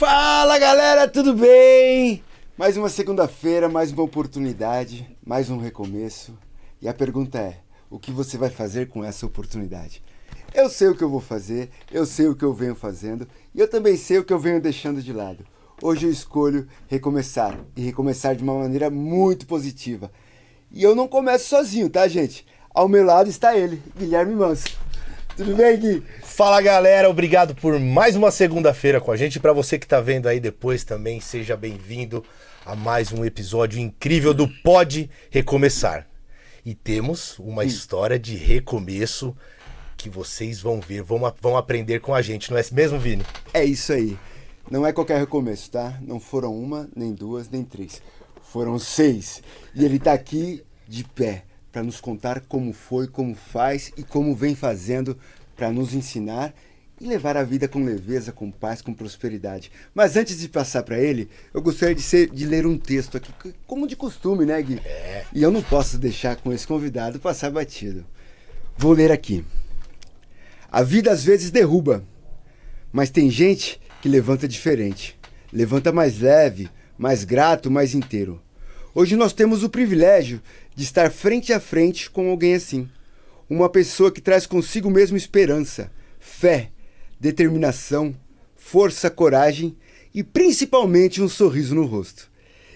Fala galera, tudo bem? Mais uma segunda-feira, mais uma oportunidade, mais um recomeço. E a pergunta é, o que você vai fazer com essa oportunidade? Eu sei o que eu vou fazer, eu sei o que eu venho fazendo e eu também sei o que eu venho deixando de lado. Hoje eu escolho recomeçar e recomeçar de uma maneira muito positiva. E eu não começo sozinho, tá, gente? Ao meu lado está ele, Guilherme Manso. Tudo bem, Gui? Fala, galera, obrigado por mais uma segunda-feira com a gente. Para você que tá vendo aí depois também, seja bem-vindo a mais um episódio incrível do Pode Recomeçar. E temos uma história de recomeço que vocês vão ver, vão aprender com a gente, não é mesmo, Vini? É isso aí. Não é qualquer recomeço, tá? Não foram uma, nem duas, nem três. Foram 6. E ele tá aqui de pé para nos contar como foi, como faz e como vem fazendo para nos ensinar e levar a vida com leveza, com paz, com prosperidade. Mas antes de passar para ele, eu gostaria de ler um texto aqui, como de costume, né, Gui? E eu não posso deixar com esse convidado passar batido. Vou ler aqui. A vida às vezes derruba, mas tem gente que levanta diferente. Levanta mais leve, mais grato, mais inteiro. Hoje nós temos o privilégio de estar frente a frente com alguém assim. Uma pessoa que traz consigo mesmo esperança, fé, determinação, força, coragem e principalmente um sorriso no rosto.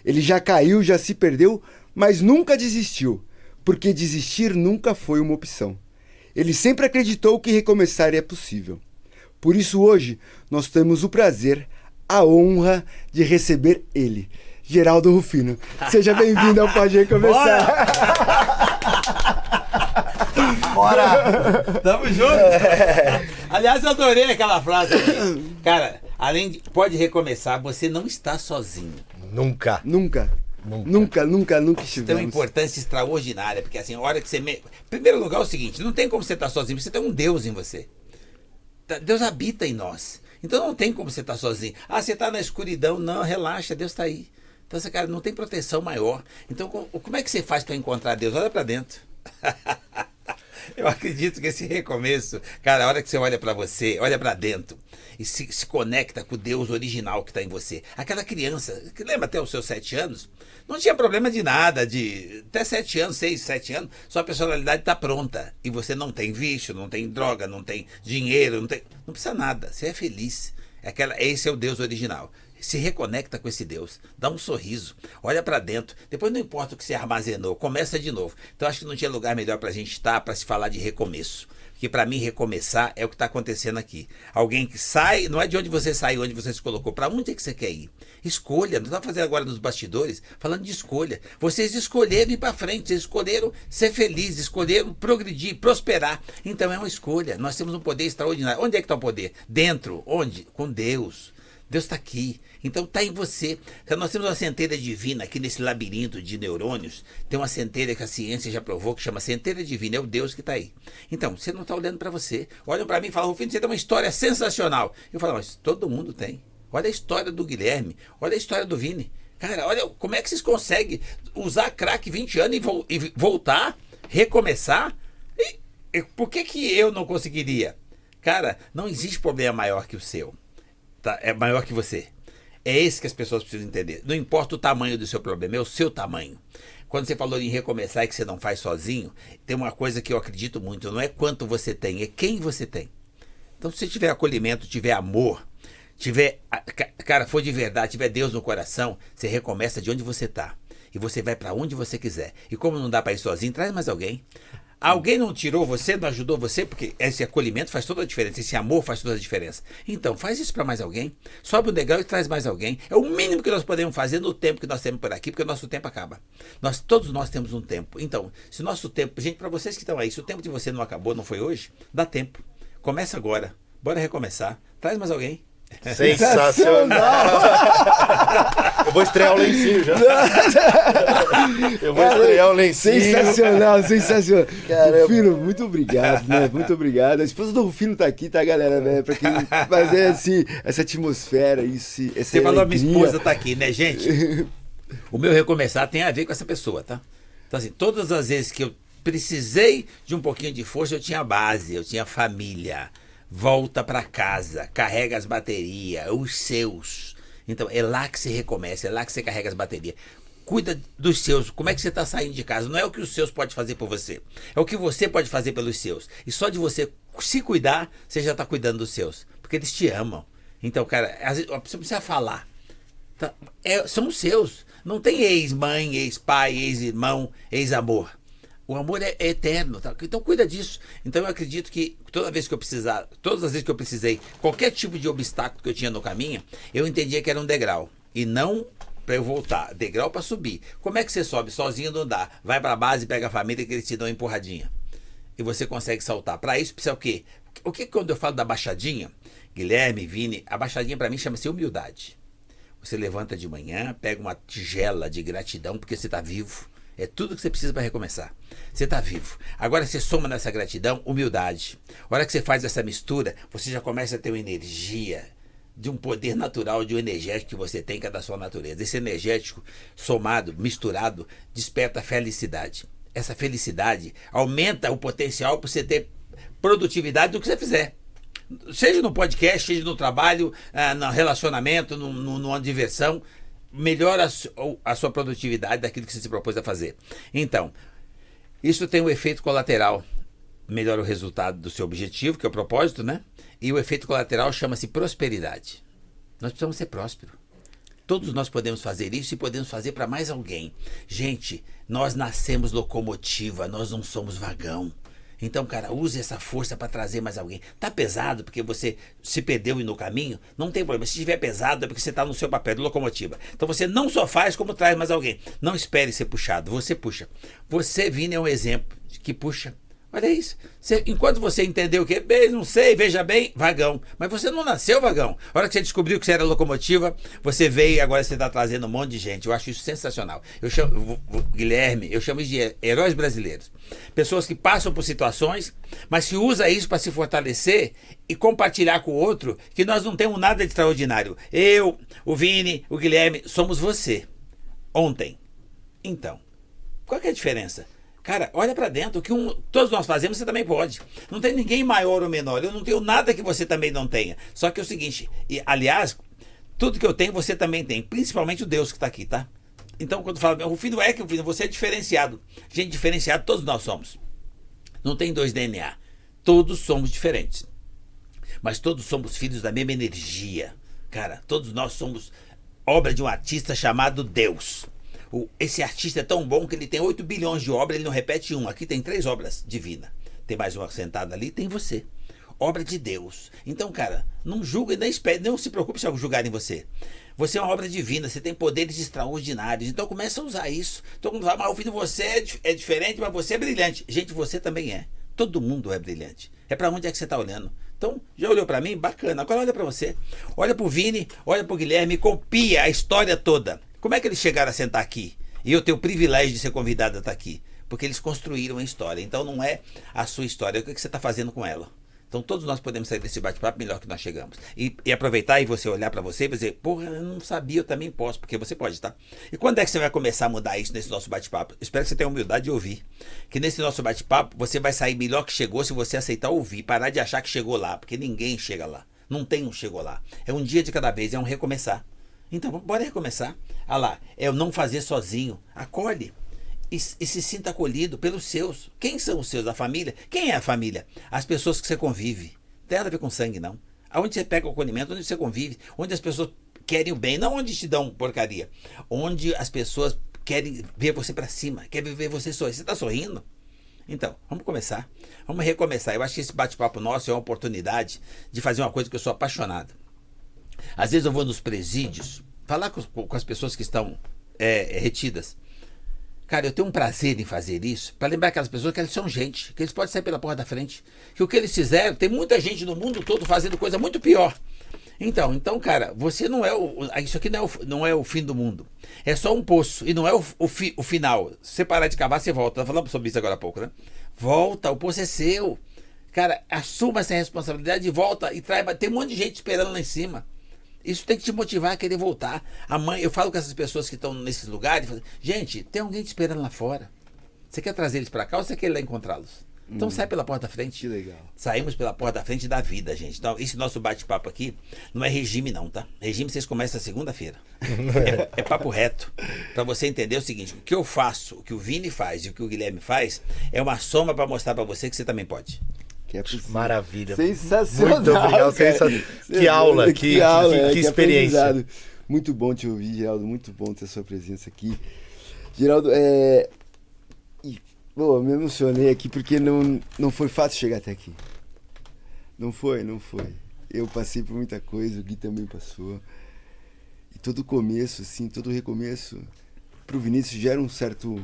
Ele já caiu, já se perdeu, mas nunca desistiu, porque desistir nunca foi uma opção. Ele sempre acreditou que recomeçar é possível. Por isso hoje nós temos o prazer, a honra de receber ele, Geraldo Rufino. Seja bem-vindo ao Pode Recomeçar. Bora! Tamo junto! Aliás, eu adorei aquela frase aqui. Cara, além de pode recomeçar, você não está sozinho. Nunca. Nunca estivemos. Tem uma importância extraordinária, porque assim, a hora que você... Em primeiro lugar é o seguinte, não tem como você estar sozinho, porque você tem um Deus em você. Deus habita em nós. Então não tem como você estar sozinho. Ah, você está na escuridão. Não, relaxa, Deus está aí. Então, cara, não tem proteção maior. Então, como é que você faz para encontrar Deus? Olha para dentro. Eu acredito que esse recomeço, cara, a hora que você olha para você, olha para dentro e se conecta com o Deus original que está em você. Aquela criança, que lembra até os seus 7 anos, não tinha problema de nada, até 7 anos, 6, 7 anos, sua personalidade está pronta. E você não tem vício, não tem droga, não tem dinheiro, não precisa nada, você é feliz. Esse é o Deus original. Se reconecta com esse Deus, dá um sorriso, olha para dentro, depois não importa o que você armazenou, começa de novo. Então acho que não tinha lugar melhor para a gente estar, para se falar de recomeço. Porque para mim recomeçar é o que está acontecendo aqui. Alguém que sai, não é de onde você saiu, onde você se colocou, para onde é que você quer ir? Escolha, não está fazendo agora nos bastidores, falando de escolha. Vocês escolheram ir para frente, vocês escolheram ser felizes, escolheram progredir, prosperar. Então é uma escolha, nós temos um poder extraordinário. Onde é que está o poder? Dentro, onde? Com Deus. Deus está aqui, então está em você. Nós temos uma centelha divina aqui nesse labirinto de neurônios. Tem uma centelha que a ciência já provou que chama centelha divina, é o Deus que está aí. Então, você não está olhando para você. Olham para mim e falam, Rufino, você tem uma história sensacional. Eu falo, mas todo mundo tem. Olha a história do Guilherme, olha a história do Vini. Cara, olha como é que vocês conseguem usar crack 20 anos e voltar, recomeçar. E por que eu não conseguiria? Cara, não existe problema maior que o seu. Tá, é maior que você. É esse que as pessoas precisam entender. Não importa o tamanho do seu problema, é o seu tamanho. Quando você falou em recomeçar e que você não faz sozinho, tem uma coisa que eu acredito muito, não é quanto você tem, é quem você tem. Então se você tiver acolhimento, tiver amor, cara, for de verdade, tiver Deus no coração, você recomeça de onde você está. E você vai para onde você quiser. E como não dá para ir sozinho, traz mais alguém. Alguém não tirou você, não ajudou você, porque esse acolhimento faz toda a diferença, esse amor faz toda a diferença. Então, faz isso para mais alguém, sobe o degrau e traz mais alguém. É o mínimo que nós podemos fazer no tempo que nós temos por aqui, porque o nosso tempo acaba. Todos nós temos um tempo. Então, se o nosso tempo, gente, para vocês que estão aí, se o tempo de você não acabou, não foi hoje, dá tempo. Começa agora, bora recomeçar, traz mais alguém. Sensacional! Eu vou estrear o lencinho já. Sensacional. Rufino, muito obrigado, né? Muito obrigado. A esposa do Rufino tá aqui, tá, galera? Né? Pra quem fazer essa atmosfera, essa Você falou, a minha esposa tá aqui, né, gente? O meu recomeçar tem a ver com essa pessoa, tá? Então, assim, todas as vezes que eu precisei de um pouquinho de força, eu tinha base, eu tinha família. volta para casa, carrega as baterias, os seus. Então, é lá que você recomeça, é lá que você carrega as baterias. Cuida dos seus. Como é que você está saindo de casa? Não é o que os seus podem fazer por você. É o que você pode fazer pelos seus. E só de você se cuidar, você já está cuidando dos seus. Porque eles te amam. Então, cara, às vezes, você precisa falar. Tá? São os seus. Não tem ex-mãe, ex-pai, ex-irmão, ex-amor. O amor é eterno. Tá? Então, cuida disso. Então, eu acredito que todas as vezes que eu precisei, qualquer tipo de obstáculo que eu tinha no caminho, eu entendia que era um degrau. E não para eu voltar, degrau para subir. Como é que você sobe? Sozinho não dá. Vai para a base, pega a família que eles te dão uma empurradinha. E você consegue saltar. Para isso precisa o quê? O que quando eu falo da baixadinha, Guilherme, Vini, a baixadinha para mim chama-se humildade. Você levanta de manhã, pega uma tigela de gratidão porque você está vivo. É tudo que você precisa para recomeçar. Você está vivo. Agora você soma nessa gratidão, humildade. A hora que você faz essa mistura, você já começa a ter uma energia de um poder natural, de um energético que você tem, que é da sua natureza. Esse energético somado, misturado, desperta a felicidade. Essa felicidade aumenta o potencial para você ter produtividade do que você fizer. Seja no podcast, seja no trabalho, no relacionamento, numa diversão, melhora a sua produtividade daquilo que você se propôs a fazer. Então, isso tem um efeito colateral. Melhora o resultado do seu objetivo, que é o propósito, né? E o efeito colateral chama-se prosperidade. Nós precisamos ser prósperos. Todos nós podemos fazer isso e podemos fazer para mais alguém. Gente, nós nascemos locomotiva, nós não somos vagão. Então, cara, use essa força para trazer mais alguém. Tá pesado porque você se perdeu no caminho? Não tem problema. Se estiver pesado é porque você está no seu papel de locomotiva. Então você não só faz como traz mais alguém. Não espere ser puxado, você puxa. Você, Vini, é um exemplo de que puxa. Olha isso. Enquanto você entendeu o que? Bem, não sei, veja bem, vagão. Mas você não nasceu vagão. A hora que você descobriu que você era locomotiva, você veio e agora você está trazendo um monte de gente. Eu acho isso sensacional. Eu chamo, Guilherme, eu chamo isso de heróis brasileiros. Pessoas que passam por situações, mas que usam isso para se fortalecer e compartilhar com o outro que nós não temos nada de extraordinário. Eu, o Vini, o Guilherme, somos você. Ontem. Então, qual que é a diferença? Cara, olha pra dentro, o que todos nós fazemos, você também pode. Não tem ninguém maior ou menor. Eu não tenho nada que você também não tenha. Só que é o seguinte, aliás, tudo que eu tenho, você também tem. Principalmente o Deus que tá aqui, tá? Então, quando fala, o filho você é diferenciado. Gente diferenciada, todos nós somos. Não tem dois DNA. Todos somos diferentes. Mas todos somos filhos da mesma energia. Cara, todos nós somos obra de um artista chamado Deus. Esse artista é tão bom que ele tem 8 bilhões de obras, ele não repete uma. Aqui tem 3 obras divinas. Tem mais uma sentada ali, tem você. Obra de Deus. Então, cara, não julga e nem espere, não se preocupe se julgarem você. Você é uma obra divina, você tem poderes extraordinários. Então começa a usar isso. Todo mundo fala, mas o filho de você é diferente, mas você é brilhante. Gente, você também é. Todo mundo é brilhante. É pra onde é que você tá olhando. Então, já olhou pra mim? Bacana. Agora olha pra você. Olha pro Vini, olha pro Guilherme, copia a história toda. Como é que eles chegaram a sentar aqui? E eu tenho o privilégio de ser convidado a estar aqui. Porque eles construíram a história. Então não é a sua história, é o que você está fazendo com ela. Então todos nós podemos sair desse bate-papo melhor que nós chegamos. E aproveitar e você olhar para você e dizer, porra, eu não sabia, eu também posso, porque você pode, tá? E quando é que você vai começar a mudar isso nesse nosso bate-papo? Espero que você tenha humildade de ouvir. Que nesse nosso bate-papo você vai sair melhor que chegou se você aceitar ouvir. Parar de achar que chegou lá, porque ninguém chega lá. Não tem um chegou lá. É um dia de cada vez, é um recomeçar. Então, bora recomeçar. Ah lá, é o não fazer sozinho. Acolhe. E se sinta acolhido pelos seus. Quem são os seus? A família? Quem é a família? As pessoas que você convive. Não tem nada a ver com sangue, não. Aonde você pega o acolhimento, onde você convive, onde as pessoas querem o bem, não onde te dão porcaria. Onde as pessoas querem ver você pra cima, querem ver você sorrir. Você tá sorrindo? Então, vamos começar. Vamos recomeçar. Eu acho que esse bate-papo nosso é uma oportunidade de fazer uma coisa que eu sou apaixonado. Às vezes eu vou nos presídios falar com as pessoas que estão retidas. Cara, eu tenho um prazer em fazer isso para lembrar aquelas pessoas que elas são gente, que eles podem sair pela porta da frente, que o que eles fizeram, tem muita gente no mundo todo fazendo coisa muito pior. Então, cara, você não é isso aqui não é o fim do mundo. É só um poço e não é o final. Se você parar de cavar, você volta. Eu falando sobre isso agora há pouco, né? Volta, o poço é seu. Cara, assuma essa responsabilidade e volta e traz. Tem um monte de gente esperando lá em cima. Isso tem que te motivar a querer voltar. Eu falo com essas pessoas que estão nesses lugares, gente, tem alguém te esperando lá fora. Você quer trazer eles para cá ou você quer ir lá encontrá-los? Então sai pela porta da frente. Que legal. Saímos pela porta da frente da vida, gente. Então, esse nosso bate-papo aqui não é regime não, tá? Regime vocês começam segunda-feira. É papo reto. Pra você entender o seguinte, o que eu faço, o que o Vini faz e o que o Guilherme faz é uma soma pra mostrar pra você que você também pode. Que é possível. Maravilha. Sensacional. Muito obrigado. Que aula, que experiência. Aprendizado. Muito bom te ouvir, Geraldo. Muito bom ter a sua presença aqui. Geraldo, Pô, me emocionei aqui porque não foi fácil chegar até aqui. Não foi. Eu passei por muita coisa, o Gui também passou. E todo começo, assim, todo recomeço, pro Vinícius gera um certo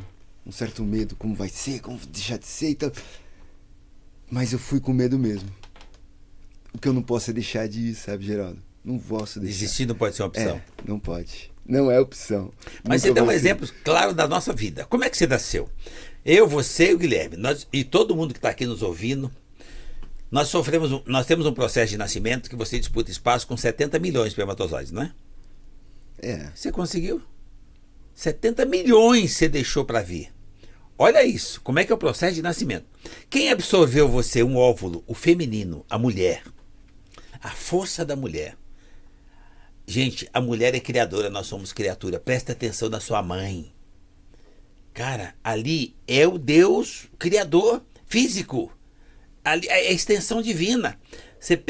medo. Como vai ser, como deixar de ser e tal. Mas eu fui com medo mesmo. O que eu não posso é deixar de ir, sabe, Geraldo? Não posso deixar. Desistir não pode ser uma opção. Não pode. Não é opção. Mas você deu um exemplo claro da nossa vida. Como é que você nasceu? Eu, você e o Guilherme, e todo mundo que está aqui nos ouvindo, nós temos um processo de nascimento que você disputa espaço com 70 milhões de espermatozoides, não é? Você conseguiu? 70 milhões você deixou para vir. Olha isso, como é que é o processo de nascimento. Quem absorveu você, um óvulo, o feminino, a mulher, a força da mulher. Gente, a mulher é criadora, nós somos criatura. Presta atenção na sua mãe. Cara, ali é o Deus criador físico. Ali é a extensão divina. Você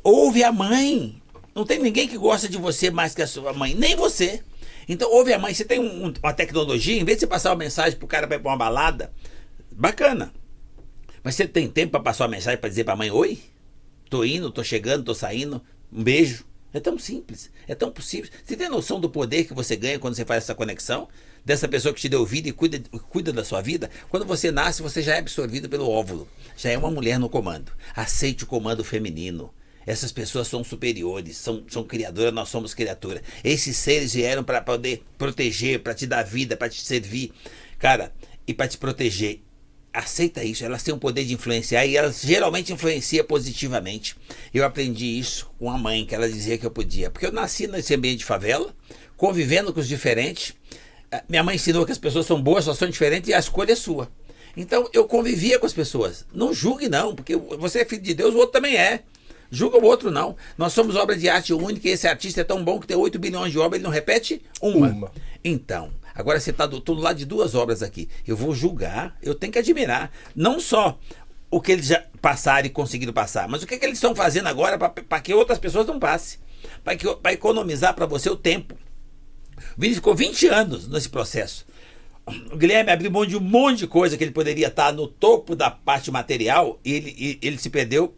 ouve a mãe. Não tem ninguém que gosta de você mais que a sua mãe, nem você. Então ouve a mãe. Você tem uma tecnologia, em vez de você passar uma mensagem pro cara para ir pra uma balada, bacana. Mas você tem tempo para passar uma mensagem para dizer pra mãe: oi, tô indo, tô chegando, tô saindo, um beijo. É tão simples, é tão possível. Você tem noção do poder que você ganha quando você faz essa conexão? Dessa pessoa que te deu vida e cuida da sua vida? Quando você nasce, você já é absorvido pelo óvulo. Já é uma mulher no comando. Aceite o comando feminino. Essas pessoas são superiores, são criadoras, nós somos criatura. Esses seres vieram para poder proteger, para te dar vida, para te servir. Cara, e para te proteger. Aceita isso, elas têm o poder de influenciar e elas geralmente influenciam positivamente. Eu aprendi isso com a mãe, que ela dizia que eu podia. Porque eu nasci nesse ambiente de favela, convivendo com os diferentes. Minha mãe ensinou que as pessoas são boas, só são diferentes e a escolha é sua. Então eu convivia com as pessoas. Não julgue não, porque você é filho de Deus, o outro também é. Julga o outro não. Nós somos obra de arte única e esse artista é tão bom que tem 8 bilhões de obras, ele não repete uma. Então, agora você está do lado de 2 obras aqui. Eu vou julgar, eu tenho que admirar. Não só o que eles já passaram e conseguiram passar, mas o que eles estão fazendo agora para que outras pessoas não passem. Para economizar para você o tempo. O Vini ficou 20 anos nesse processo. O Guilherme abriu mão de um monte de coisa que ele poderia estar no topo da parte material e ele se perdeu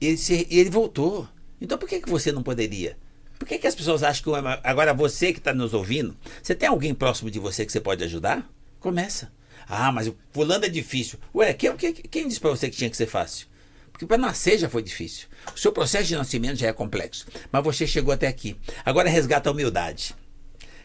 e ele voltou. Então por que você não poderia? Por que as pessoas acham que... Agora você que está nos ouvindo, você tem alguém próximo de você que você pode ajudar? Começa. Ah, mas o fulano é difícil. Ué, quem disse para você que tinha que ser fácil? Porque para nascer já foi difícil. O seu processo de nascimento já é complexo. Mas você chegou até aqui. Agora resgata a humildade.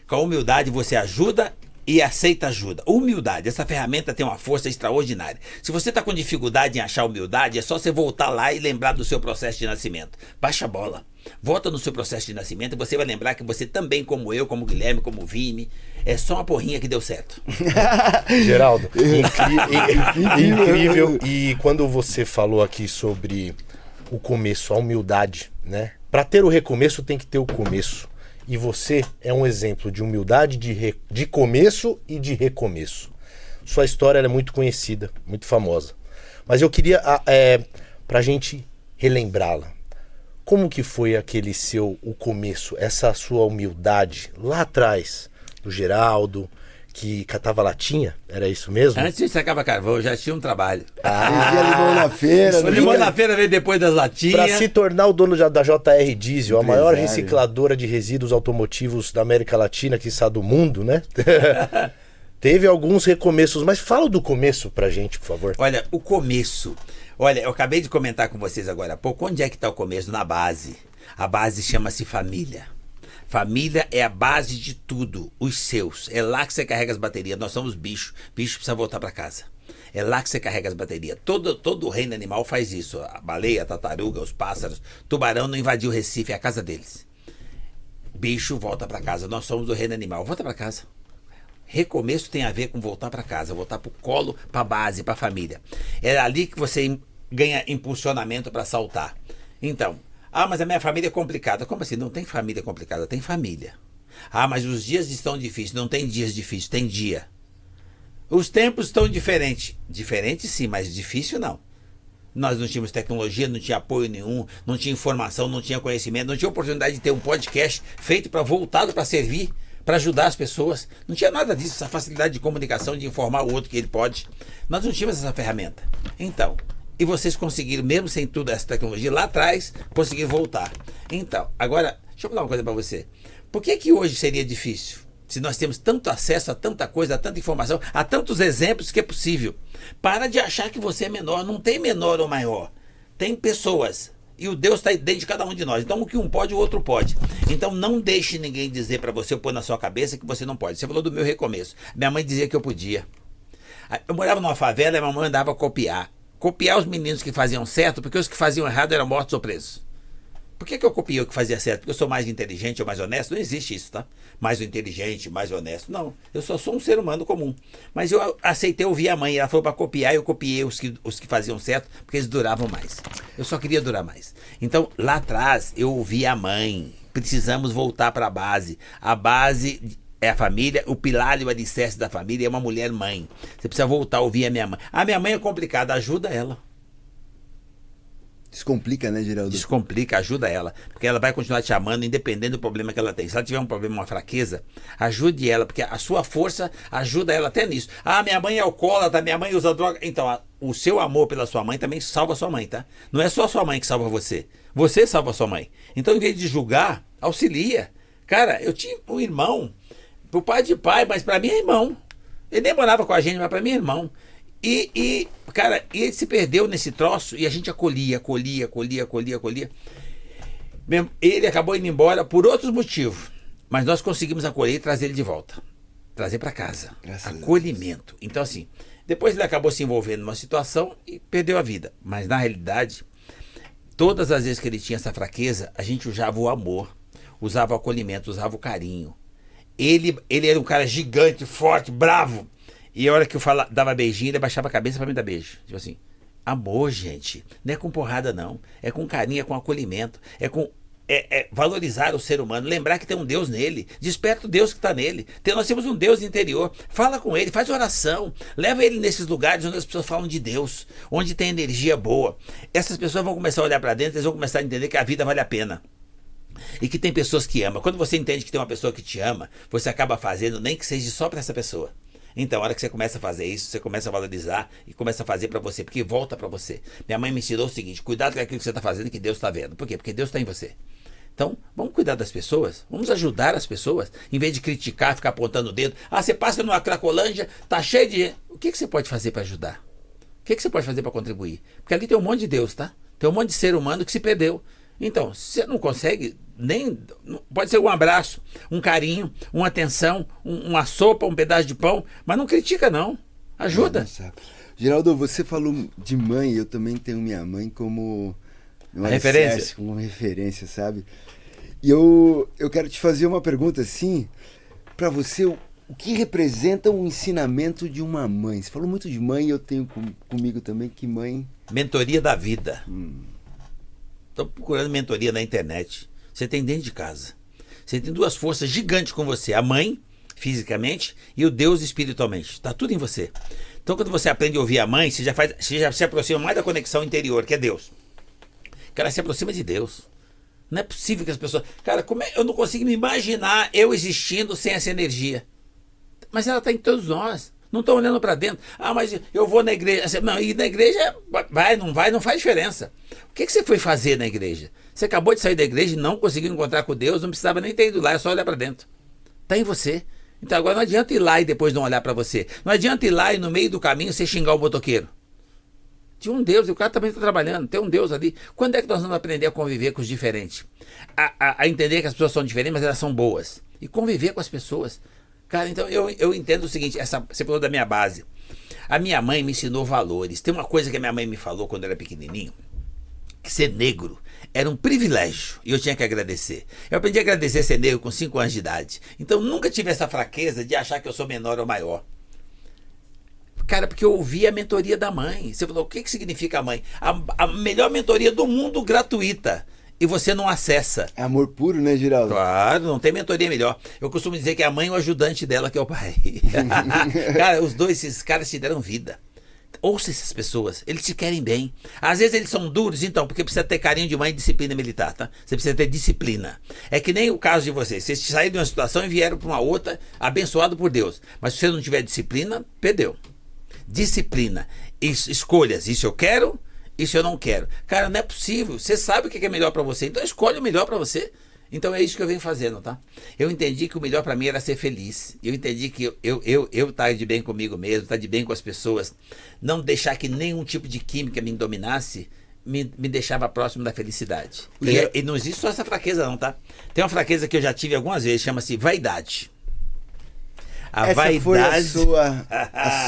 Com a humildade você ajuda e aceita ajuda. Humildade, essa ferramenta tem uma força extraordinária. Se você está com dificuldade em achar humildade, é só você voltar lá e lembrar do seu processo de nascimento. Baixa a bola. Volta no seu processo de nascimento e você vai lembrar que você também, como eu, como o Guilherme, como o Vini, é só uma porrinha que deu certo. Geraldo, incrível. E quando você falou aqui sobre o começo, a humildade, né? Para ter o recomeço tem que ter o começo. E você é um exemplo de humildade, de começo e de recomeço. Sua história é muito conhecida, muito famosa. Mas eu queria, pra gente relembrá-la. Como que foi o começo, essa sua humildade lá atrás, do Geraldo, que catava latinha? Era isso mesmo? Antes de sacava carvão, eu já tinha um trabalho. Vendia limão na feira. O limão na feira veio depois das latinhas. Para se tornar o dono da JR Diesel, a maior recicladora de resíduos automotivos da América Latina, quiçá do mundo, né? Teve alguns recomeços, mas fala do começo pra gente, por favor. Olha, o começo. Olha, eu acabei de comentar com vocês agora há pouco. Onde é que está o começo? Na base. A base chama-se família. Família é a base de tudo, os seus. É lá que você carrega as baterias. Nós somos bicho. Bicho precisa voltar para casa. É lá que você carrega as baterias. Todo o reino animal faz isso. A baleia, a tartaruga, os pássaros. Tubarão não invadiu o Recife, é a casa deles. Bicho volta para casa. Nós somos do reino animal. Volta para casa. Recomeço tem a ver com voltar para casa, voltar para o colo, para a base, para a família. É ali que você ganha impulsionamento para saltar. Então, mas a minha família é complicada. Como assim? Não tem família complicada, tem família. Mas os dias estão difíceis. Não tem dias difíceis, tem dia. Os tempos estão diferentes. Diferentes sim, mas difícil não. Nós não tínhamos tecnologia, não tinha apoio nenhum, não tinha informação, não tinha conhecimento, não tinha oportunidade de ter um podcast feito voltado para servir, para ajudar as pessoas. Não tinha nada disso, essa facilidade de comunicação, de informar o outro que ele pode. Nós não tínhamos essa ferramenta. Então, e vocês conseguiram, mesmo sem tudo essa tecnologia, lá atrás, conseguiram voltar. Então, agora, deixa eu falar uma coisa para você. Por que hoje seria difícil? Se nós temos tanto acesso a tanta coisa, a tanta informação, a tantos exemplos que é possível. Para de achar que você é menor. Não tem menor ou maior. Tem pessoas. E o Deus está dentro de cada um de nós. Então o que um pode, o outro pode. Então não deixe ninguém dizer para você, ou pôr na sua cabeça que você não pode. Você falou do meu recomeço. Minha mãe dizia que eu podia. Eu morava numa favela e minha mãe andava copiar. Copiar os meninos que faziam certo, porque os que faziam errado eram mortos ou presos. Por que eu copiei o que fazia certo? Porque eu sou mais inteligente ou mais honesto? Não existe isso, tá? Mais inteligente, mais honesto. Não, eu só sou um ser humano comum. Mas eu aceitei ouvir a mãe. Ela falou para copiar e eu copiei os que faziam certo, porque eles duravam mais. Eu só queria durar mais. Então, lá atrás, eu ouvi a mãe. Precisamos voltar para a base. A base é a família, o pilar e o alicerce da família é uma mulher mãe. Você precisa voltar a ouvir a minha mãe. A minha mãe é complicada, ajuda ela. Descomplica, né, Geraldo? Descomplica, ajuda ela. Porque ela vai continuar te amando, independente do problema que ela tem. Se ela tiver um problema, uma fraqueza, ajude ela, porque a sua força ajuda ela até nisso. Minha mãe é alcoólatra, minha mãe usa droga. Então, o seu amor pela sua mãe também salva a sua mãe, tá? Não é só a sua mãe que salva você. Você salva a sua mãe. Então, em vez de julgar, auxilia. Cara, eu tinha um irmão, pro pai de pai, mas pra mim é irmão. Ele nem morava com a gente, mas pra mim é irmão. Cara, ele se perdeu nesse troço e a gente acolhia. Ele acabou indo embora por outros motivos, mas nós conseguimos acolher e trazer ele de volta. Trazer para casa. Acolhimento. Então, assim, depois ele acabou se envolvendo numa situação e perdeu a vida. Mas, na realidade, todas as vezes que ele tinha essa fraqueza, a gente usava o amor, usava o acolhimento, usava o carinho. Ele era um cara gigante, forte, bravo. E a hora que eu dava beijinho, ele baixava a cabeça pra me dar beijo. Tipo assim, amor, gente. Não é com porrada, não. É com carinho, é com acolhimento. É valorizar o ser humano. Lembrar que tem um Deus nele. Desperta o Deus que está nele. Nós temos um Deus interior. Fala com ele, faz oração. Leva ele nesses lugares onde as pessoas falam de Deus. Onde tem energia boa. Essas pessoas vão começar a olhar para dentro, eles vão começar a entender que a vida vale a pena. E que tem pessoas que amam. Quando você entende que tem uma pessoa que te ama, você acaba fazendo, nem que seja só para essa pessoa. Então, a hora que você começa a fazer isso, você começa a valorizar e começa a fazer para você, porque volta para você. Minha mãe me ensinou o seguinte: cuidado com aquilo que você está fazendo, que Deus está vendo. Por quê? Porque Deus está em você. Então, vamos cuidar das pessoas, vamos ajudar as pessoas, em vez de criticar, ficar apontando o dedo. Você passa numa Cracolândia, tá cheio de... O que você pode fazer para ajudar? O que você pode fazer para contribuir? Porque ali tem um monte de Deus, tá? Tem um monte de ser humano que se perdeu. Então, se você não consegue, pode ser um abraço, um carinho, uma atenção, uma sopa, um pedaço de pão, mas não critica não, ajuda. Nossa. Geraldo, você falou de mãe, eu também tenho minha mãe como uma referência, como referência, sabe? E eu quero te fazer uma pergunta assim, para você, o que representa o ensinamento de uma mãe? Você falou muito de mãe, eu tenho comigo também que mãe... Mentoria da vida. Estou procurando mentoria na internet. Você tem dentro de casa. Você tem duas forças gigantes com você. A mãe, fisicamente, e o Deus espiritualmente. Está tudo em você. Então, quando você aprende a ouvir a mãe, você já se aproxima mais da conexão interior, que é Deus. Que ela se aproxima de Deus. Não é possível que as pessoas... Cara, eu não consigo me imaginar eu existindo sem essa energia. Mas ela está em todos nós. Não estão olhando para dentro. Mas eu vou na igreja. Não, e na igreja não faz diferença. O que você foi fazer na igreja? Você acabou de sair da igreja e não conseguiu encontrar com Deus, não precisava nem ter ido lá, é só olhar para dentro. Está em você. Então agora não adianta ir lá e depois não olhar para você. Não adianta ir lá e no meio do caminho você xingar o motoqueiro. Tinha um Deus, e o cara também está trabalhando, tem um Deus ali. Quando é que nós vamos aprender a conviver com os diferentes? A entender que as pessoas são diferentes, mas elas são boas. E conviver com as pessoas. Cara, então eu entendo o seguinte, você falou da minha base. A minha mãe me ensinou valores. Tem uma coisa que a minha mãe me falou quando eu era pequenininho, que ser negro Era um privilégio e eu tinha que agradecer. Eu aprendi a agradecer ser negro com 5 anos de idade. Então nunca tive essa fraqueza de achar que eu sou menor ou maior. Cara, porque eu ouvi a mentoria da mãe. Você falou, o que significa a mãe? A melhor mentoria do mundo gratuita. E você não acessa. É amor puro, né, Giraldo? Claro, não tem mentoria melhor. Eu costumo dizer que é a mãe e o ajudante dela que é o pai. Cara, os dois, esses caras te deram vida. Ouça essas pessoas, eles te querem bem. Às vezes eles são duros, então, porque precisa ter carinho de mãe e disciplina militar, tá? Você precisa ter disciplina. É que nem o caso de vocês. Vocês saíram de uma situação e vieram para uma outra, abençoado por Deus. Mas se você não tiver disciplina, perdeu. Disciplina. Escolhas. Isso eu quero, isso eu não quero. Cara, não é possível. Você sabe o que é melhor para você, então escolhe o melhor para você. Então é isso que eu venho fazendo, tá? Eu entendi que o melhor para mim era ser feliz. Eu entendi que eu estar de bem comigo mesmo, estar de bem com as pessoas, não deixar que nenhum tipo de química me dominasse, me deixava próximo da felicidade. E não existe só essa fraqueza não, tá? Tem uma fraqueza que eu já tive algumas vezes, chama-se vaidade. Essa vaidade foi a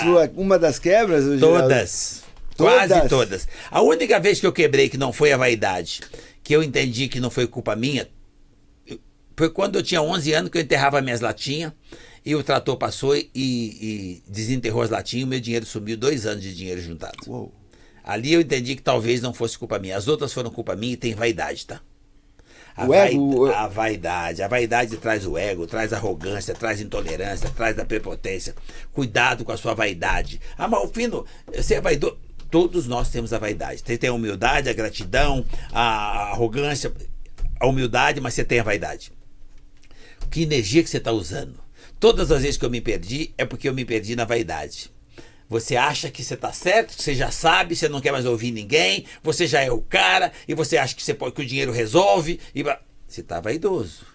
sua uma das quebras? Todas. Quase todas. A única vez que eu quebrei que não foi a vaidade, que eu entendi que não foi culpa minha, foi quando eu tinha 11 anos que eu enterrava minhas latinhas e o trator passou e desenterrou as latinhas e o meu dinheiro sumiu, 2 anos de dinheiro juntado. Uou. Ali eu entendi que talvez não fosse culpa minha. As outras foram culpa minha e tem vaidade, tá? A vaidade traz o ego, traz arrogância, traz intolerância, traz a prepotência. Cuidado com a sua vaidade. Ah, Malfino, você é vaidoso. Todos nós temos a vaidade. Você tem a humildade, a gratidão, a arrogância, a humildade, mas você tem a vaidade. Que energia que você está usando? Todas as vezes que eu me perdi, é porque eu me perdi na vaidade. Você acha que você está certo, que você já sabe, você não quer mais ouvir ninguém, você já é o cara, e você acha que, que o dinheiro resolve. Você está vaidoso.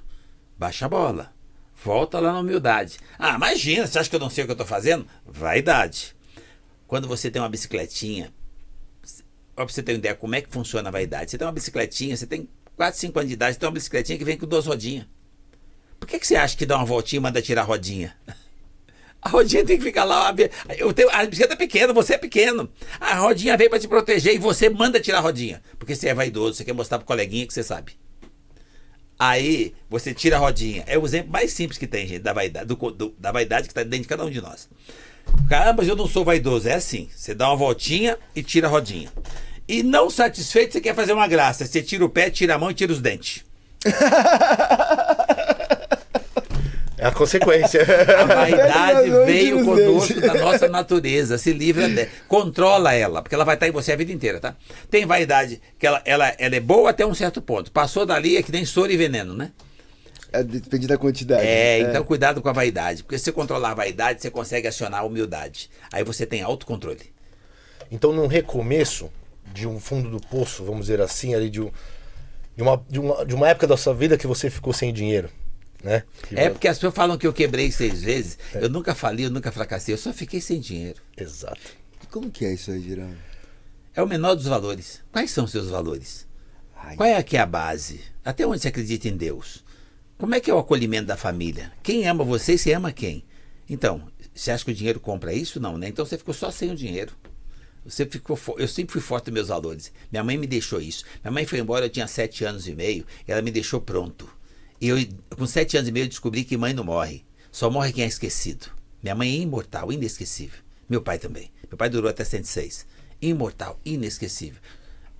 Baixa a bola. Volta lá na humildade. Ah, imagina, você acha que eu não sei o que eu estou fazendo? Vaidade. Quando você tem uma bicicletinha, para você ter uma ideia como é que funciona a vaidade, você tem uma bicicletinha, você tem 4, 5 anos de idade, você tem uma bicicletinha que vem com 2 rodinhas. Por que você acha que dá uma voltinha e manda tirar a rodinha? A rodinha tem que ficar lá. A bicicleta é pequena, você é pequeno. A rodinha veio para te proteger e você manda tirar a rodinha. Porque você é vaidoso, você quer mostrar pro coleguinha que você sabe. Aí você tira a rodinha. É o exemplo mais simples que tem, gente, da vaidade, da vaidade que está dentro de cada um de nós. Caramba, mas eu não sou vaidoso. É assim, você dá uma voltinha e tira a rodinha. E não satisfeito, você quer fazer uma graça. Você tira o pé, tira a mão e tira os dentes. É a consequência. A vaidade veio conosco da nossa natureza. Se livra dela. Controla ela, porque ela vai estar em você a vida inteira, tá? Tem vaidade que ela é boa até um certo ponto. Passou dali é que nem soro e veneno, né? Depende da quantidade. Então cuidado com a vaidade. Porque se você controlar a vaidade, você consegue acionar a humildade. Aí você tem autocontrole. Então, num recomeço de um fundo do poço, vamos dizer assim, ali de uma época da sua vida que você ficou sem dinheiro, né? Porque as pessoas falam que eu quebrei 6 vezes. Eu nunca falei, eu nunca fracassei. Eu só fiquei sem dinheiro. Exato. E como que é isso aí, Giraldo? É o menor dos valores. Quais são os seus valores? Qual é aqui a base? Até onde você acredita em Deus? Como é que é o acolhimento da família? Quem ama você, você ama quem? Então, você acha que o dinheiro compra isso? Não, né? Então você ficou só sem o dinheiro. Eu sempre fui forte nos meus valores. Minha mãe me deixou isso. Minha mãe foi embora, eu tinha 7 anos e meio, ela me deixou pronto. E eu, com 7 anos e meio, eu descobri que mãe não morre. Só morre quem é esquecido. Minha mãe é imortal, inesquecível. Meu pai também. Meu pai durou até 106. Imortal, inesquecível.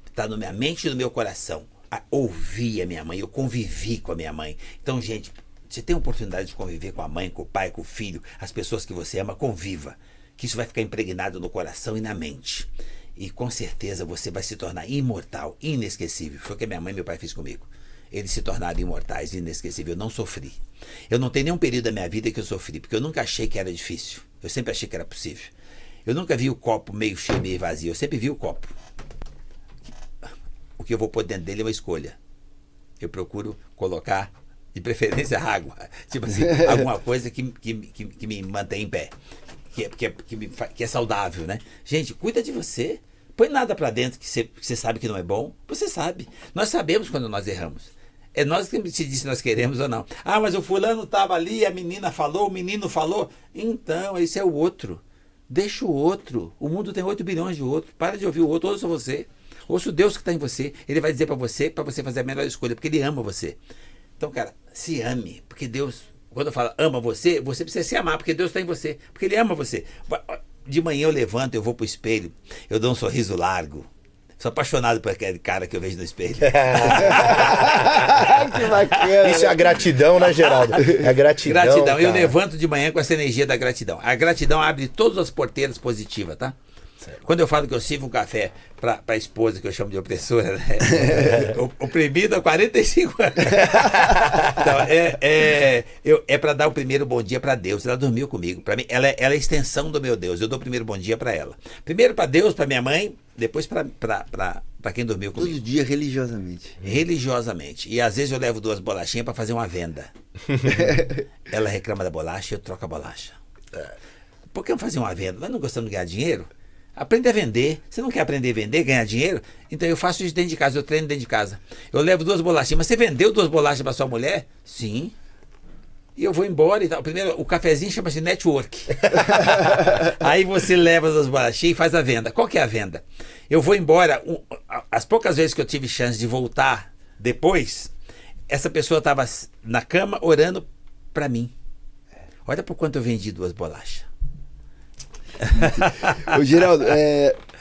Está na minha mente e no meu coração. Ouvi a minha mãe, eu convivi com a minha mãe. Então, gente, você tem a oportunidade de conviver com a mãe, com o pai, com o filho, as pessoas que você ama, conviva. Que isso vai ficar impregnado no coração e na mente. E com certeza você vai se tornar imortal, inesquecível. Foi o que a minha mãe e meu pai fez comigo. Eles se tornaram imortais e inesquecíveis. Eu não sofri. Eu não tenho nenhum período da minha vida que eu sofri, porque eu nunca achei que era difícil. Eu sempre achei que era possível. Eu nunca vi o copo meio cheio, meio vazio. Eu sempre vi o copo. O que eu vou pôr dentro dele é uma escolha. Eu procuro colocar, de preferência, água. Tipo assim, alguma coisa que me mantém em pé. Que é saudável, né? Gente, cuida de você. Põe nada pra dentro que você sabe que não é bom. Você sabe. Nós sabemos quando nós erramos. É nós que se diz se nós queremos ou não. Ah, mas o fulano estava ali, a menina falou, o menino falou. Então, esse é o outro. Deixa o outro. O mundo tem 8 bilhões de outros. Para de ouvir o outro, ouça você. Ouça o Deus que está em você. Ele vai dizer para você fazer a melhor escolha, porque ele ama você. Então, cara, se ame, porque Deus, quando eu falo ama você, você precisa se amar, porque Deus está em você, porque ele ama você. De manhã eu levanto, eu vou pro espelho, eu dou um sorriso largo. Sou apaixonado por aquele cara que eu vejo no espelho. Que bacana. Isso é a gratidão, né, Geraldo? É a gratidão. Gratidão. Eu cara. levanto de manhã com essa energia da gratidão. A gratidão abre todas as porteiras positivas, tá? Quando eu falo que eu sirvo um café para a esposa, que eu chamo de opressora, né? Oprimida há 45 anos. Então, é para dar o primeiro bom dia para Deus. Ela dormiu comigo. Para mim, ela é a extensão do meu Deus. Eu dou o primeiro bom dia para ela. Primeiro para Deus, para minha mãe, depois para quem dormiu comigo. Todo dia, religiosamente. Religiosamente. E às vezes eu levo 2 bolachinhas para fazer uma venda. Ela reclama da bolacha, eu troco a bolacha. Por que eu fazer uma venda? Nós não gostamos de ganhar dinheiro? Aprende a vender. Você não quer aprender a vender, ganhar dinheiro? Então eu faço isso dentro de casa, eu treino dentro de casa. Eu levo 2 bolachinhas. Mas você vendeu 2 bolachas para sua mulher? Sim. E eu vou embora e tal. Primeiro, o cafezinho chama-se network. Aí você leva 2 bolachinhas e faz a venda. Qual que é a venda? Eu vou embora. As poucas vezes que eu tive chance de voltar depois, essa pessoa estava na cama orando para mim. Olha por quanto eu vendi 2 bolachas. Ô, Geraldo,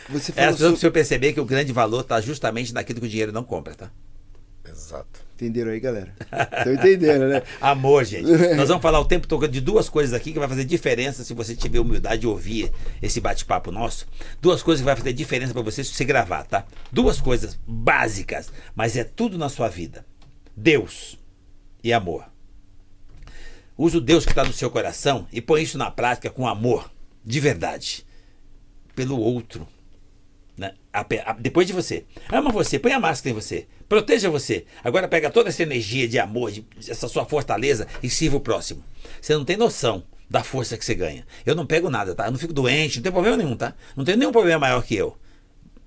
você falou Só pra você perceber que o grande valor está justamente naquilo que o dinheiro não compra, tá? Exato. Entenderam aí, galera? Estão entendendo, né? Amor, gente. Nós vamos falar o tempo todo de 2 coisas aqui que vai fazer diferença se você tiver humildade de ouvir esse bate-papo nosso. 2 coisas que vai fazer diferença para você se você gravar, tá? 2 coisas básicas, mas é tudo na sua vida. Deus e amor. Usa o Deus que está no seu coração e põe isso na prática com amor, de verdade, pelo outro. Né? Depois de você. Ama você, põe a máscara em você. Proteja você. Agora pega toda essa energia de amor, essa sua fortaleza e sirva o próximo. Você não tem noção da força que você ganha. Eu não pego nada, tá? Eu não fico doente, não tem problema nenhum, tá? Não tem nenhum problema maior que eu.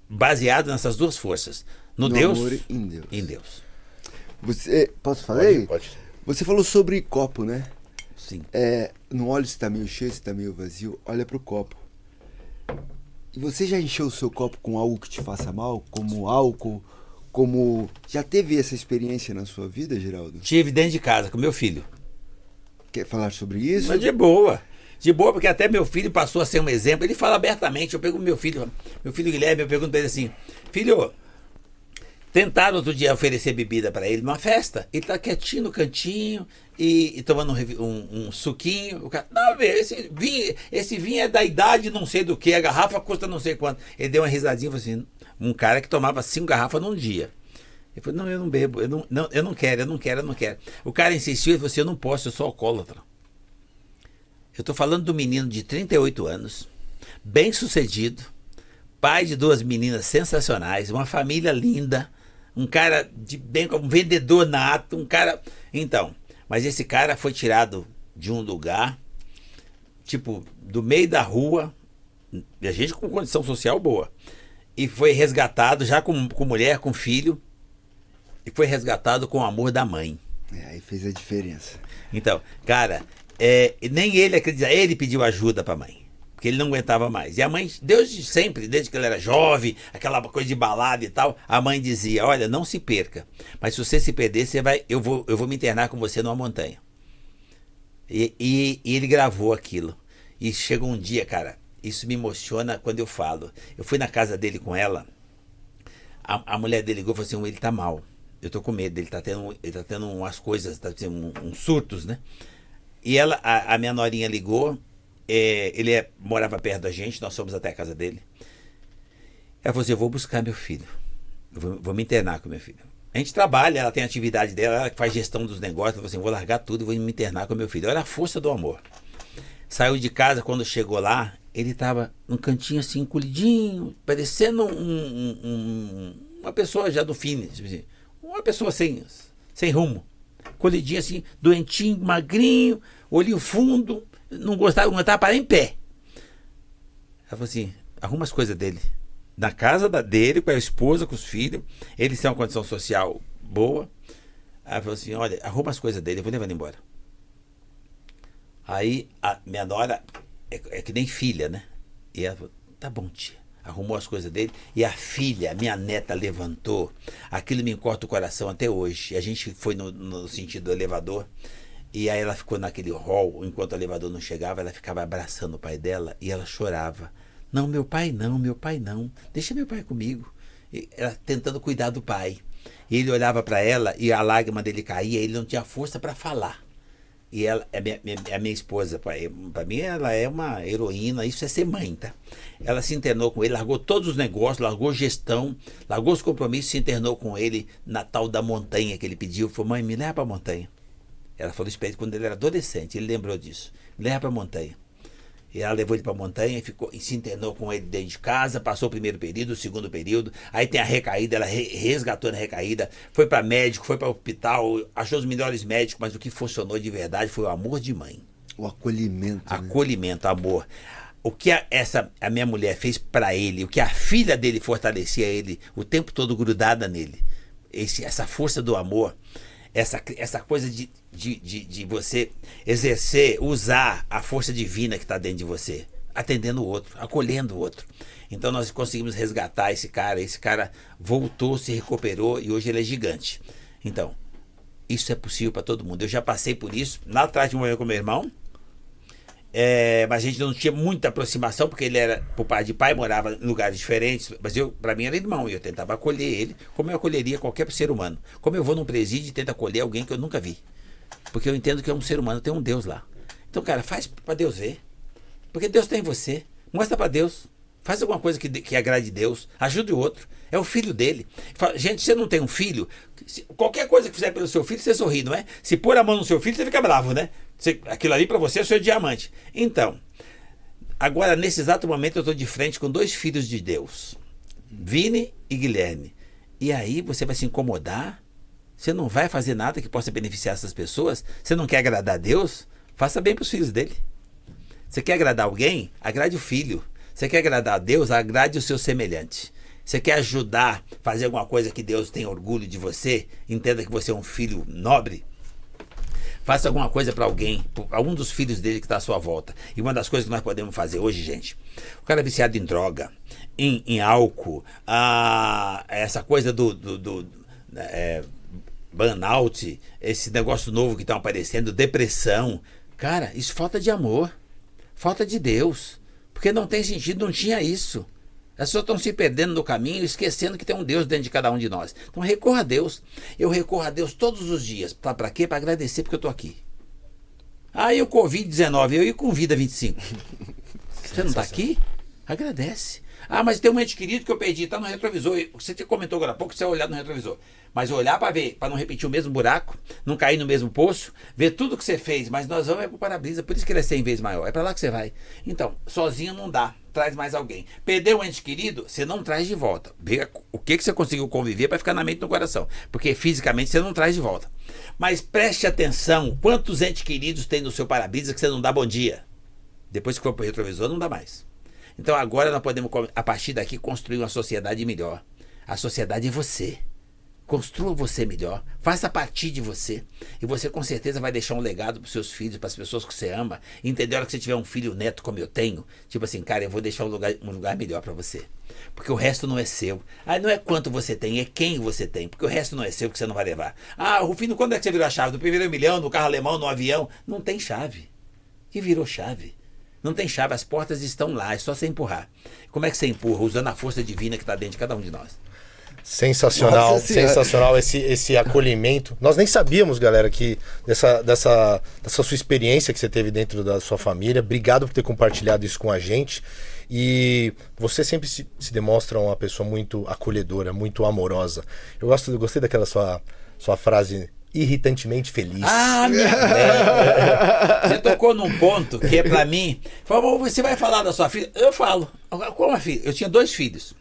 Baseado nessas 2 forças. No Deus amor e em Deus. Em Deus. Posso falar aí? Pode. Você falou sobre copo, né? Sim. Não olha se está meio cheio, se está meio vazio. Olha pro copo. E você já encheu o seu copo com algo que te faça mal? Como álcool? Já teve essa experiência na sua vida, Geraldo? Tive dentro de casa com meu filho. Quer falar sobre isso? Mas de boa. De boa, porque até meu filho passou a ser um exemplo. Ele fala abertamente. Eu pego meu filho Guilherme, eu pergunto pra ele assim: filho, tentaram outro dia oferecer bebida pra ele numa festa. Ele tá quietinho no cantinho e tomando um suquinho. O cara, não, esse vinho é da idade não sei do que, a garrafa custa não sei quanto. Ele deu uma risadinha e falou assim: um cara que tomava 5 garrafas num dia. Ele falou: não, eu não bebo, eu não quero. O cara insistiu e falou assim: eu não posso, eu sou alcoólatra. Eu tô falando do menino de 38 anos, bem sucedido, pai de 2 meninas sensacionais, uma família linda, um cara de bem, um vendedor nato, um cara... Então, mas esse cara foi tirado de um lugar, tipo, do meio da rua, e a gente com condição social boa, e foi resgatado já com mulher, com filho, e foi resgatado com o amor da mãe. Aí fez a diferença. Então, cara, nem ele acredita, ele pediu ajuda pra mãe, porque ele não aguentava mais. E a mãe, desde sempre, desde que ele era jovem, aquela coisa de balada e tal, a mãe dizia: olha, não se perca, mas se você se perder, eu vou me internar com você numa montanha. E ele gravou aquilo. E chegou um dia, cara, isso me emociona quando eu falo. Eu fui na casa dele com ela, a mulher dele ligou e falou assim: ele tá mal, eu tô com medo, ele tá tendo umas coisas, tá tendo uns surtos, né? E a minha norinha ligou, ele morava perto da gente, nós fomos até a casa dele. Ela falou assim: eu vou buscar meu filho, eu vou me internar com meu filho. A gente trabalha, ela tem a atividade dela, ela faz gestão dos negócios. Ela falou assim: vou largar tudo e vou me internar com meu filho. Olha a força do amor. Saiu de casa, quando chegou lá, ele tava num cantinho assim, encolhidinho, parecendo uma pessoa já do fim, assim, uma pessoa sem rumo. Colhidinho assim, doentinho, magrinho, olhinho fundo, não aguentava parar em pé. Ela falou assim: arruma as coisas dele. Na casa dele, com a esposa, com os filhos. Eles têm uma condição social boa. Ela falou assim: olha, arruma as coisas dele, eu vou levar ele embora. Aí a minha nora é que nem filha, né? E ela falou: tá bom, tia. arrumou as coisas dele, e a filha, minha neta, levantou. Aquilo me encorta o coração até hoje. A gente foi no sentido do elevador, e aí ela ficou naquele hall, enquanto o elevador não chegava, ela ficava abraçando o pai dela, e ela chorava. Não, meu pai não, deixa meu pai comigo. E ela tentando cuidar do pai. E ele olhava para ela, e a lágrima dele caía, e ele não tinha força para falar. E ela é minha esposa, para mim ela é uma heroína, isso é ser mãe, tá? Ela se internou com ele, largou todos os negócios, largou gestão, largou os compromissos, se internou com ele na tal da montanha que ele pediu. Falou, mãe, me leva para a montanha. Ela falou isso para ele quando ele era adolescente, ele lembrou disso. Me leva para a montanha. E ela levou ele para a montanha e se internou com ele dentro de casa, passou o primeiro período, o segundo período, aí tem a recaída, ela resgatou na recaída, foi para médico, foi para hospital, achou os melhores médicos, mas o que funcionou de verdade foi o amor de mãe. O acolhimento. Acolhimento, amor. O que a minha mulher fez para ele, o que a filha dele fortalecia ele, o tempo todo grudada nele, essa força do amor, essa coisa de você exercer, usar a força divina que está dentro de você, atendendo o outro, acolhendo o outro. Então nós conseguimos resgatar esse cara voltou, se recuperou e hoje ele é gigante. Então, isso é possível para todo mundo. Eu já passei por isso, lá atrás de morrer com meu irmão, mas a gente não tinha muita aproximação, porque ele era, por pai de pai, morava em lugares diferentes, mas para mim era irmão, e eu tentava acolher ele, como eu acolheria qualquer ser humano. Como eu vou num presídio e tento acolher alguém que eu nunca vi, porque eu entendo que é um ser humano, tem um Deus lá. Então, cara, faz para Deus ver, porque Deus tem você, mostra para Deus, faz alguma coisa que agrade Deus, ajude o outro, é o filho dele. Gente, você não tem um filho, qualquer coisa que fizer pelo seu filho, você sorri, não é? Se pôr a mão no seu filho, você fica bravo, né? Aquilo ali para você é o seu diamante. Então, agora nesse exato momento eu estou de frente com 2 filhos de Deus, Vini e Guilherme. E aí você vai se incomodar? Você não vai fazer nada que possa beneficiar essas pessoas? Você não quer agradar a Deus? Faça bem para os filhos dele. Você quer agradar alguém? Agrade o filho. Você quer agradar a Deus? Agrade o seu semelhante. Você quer ajudar, fazer alguma coisa que Deus tenha orgulho de você? Entenda que você é um filho nobre. Faça alguma coisa para alguém, para um dos filhos dele que está à sua volta. E uma das coisas que nós podemos fazer hoje, gente, o cara é viciado em droga, em álcool, essa coisa do burnout, esse negócio novo que está aparecendo, depressão. Cara, isso falta de amor, falta de Deus. Porque não tem sentido, não tinha isso. As pessoas estão se perdendo no caminho, esquecendo que tem um Deus dentro de cada um de nós. Então recorra a Deus. Eu recorro a Deus todos os dias. Para quê? Para agradecer porque eu estou aqui. E o Covid-19, eu ia com vida 25. Você não está aqui? Agradece. Mas tem um ente querido que eu perdi, está no retrovisor. Você comentou agora há pouco que você vai olhar no retrovisor. Mas olhar para ver, para não repetir o mesmo buraco, não cair no mesmo poço, ver tudo que você fez, mas nós vamos para o para-brisa, por isso que ele é 100 vezes maior. É para lá que você vai. Então, sozinho não dá, traz mais alguém. Perdeu um ente querido, você não traz de volta. Vê o que você conseguiu conviver para ficar na mente e no coração. Porque fisicamente você não traz de volta. Mas preste atenção, quantos entes queridos tem no seu para-brisa que você não dá bom dia? Depois que for para o retrovisor, não dá mais. Então agora nós podemos, a partir daqui, construir uma sociedade melhor. A sociedade é você. Construa você melhor, faça partir de você, e você com certeza vai deixar um legado para os seus filhos, para as pessoas que você ama. Entendeu? A hora que você tiver um filho neto como eu tenho, tipo assim, cara, eu vou deixar um lugar melhor para você, porque o resto não é seu. Não é quanto você tem, é quem você tem, porque o resto não é seu, que você não vai levar. Rufino, quando é que você virou a chave? Do primeiro milhão, no carro alemão, no avião? Não tem chave. Que virou chave? Não tem chave, as portas estão lá, é só você empurrar. Como é que você empurra? Usando a força divina que está dentro de cada um de nós. Sensacional, sensacional esse acolhimento. Nós nem sabíamos, galera, que dessa sua experiência que você teve dentro da sua família. Obrigado por ter compartilhado isso com a gente. E você sempre se demonstra uma pessoa muito acolhedora, muito amorosa. Eu gostei daquela sua frase, irritantemente feliz. Você tocou num ponto que é pra mim. Falou, você vai falar da sua filha? Eu falo. Como a filha? Eu tinha 2 filhos.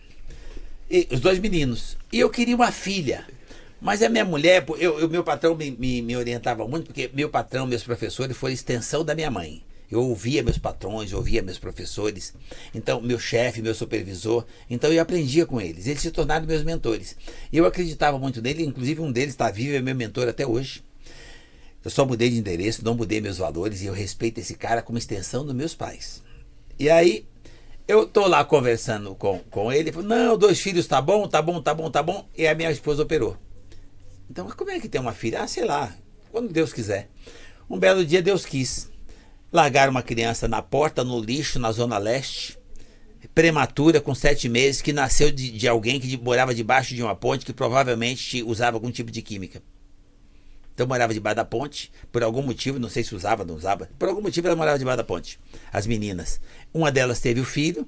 Os 2 meninos. E eu queria uma filha. Mas a minha mulher, meu patrão me orientava muito, porque meu patrão, meus professores foram extensão da minha mãe. Eu ouvia meus patrões, eu ouvia meus professores, então meu chefe, meu supervisor, então eu aprendia com eles. Eles se tornaram meus mentores. Eu acreditava muito nele, inclusive um deles está vivo, é meu mentor até hoje. Eu só mudei de endereço, não mudei meus valores, e eu respeito esse cara como extensão dos meus pais. E aí, Eu tô lá conversando com ele, ele falou, não, 2 filhos tá bom, tá bom, tá bom, tá bom. E a minha esposa operou. Então, mas como é que tem uma filha? Ah, sei lá, quando Deus quiser. Um belo dia Deus quis. Largaram uma criança na porta, no lixo, na Zona Leste, prematura, com 7 meses, que nasceu de alguém que morava debaixo de uma ponte, que provavelmente usava algum tipo de química. Então morava debaixo da ponte, por algum motivo, não sei se usava, não usava, por algum motivo ela morava debaixo da ponte, as meninas. Uma delas teve o filho,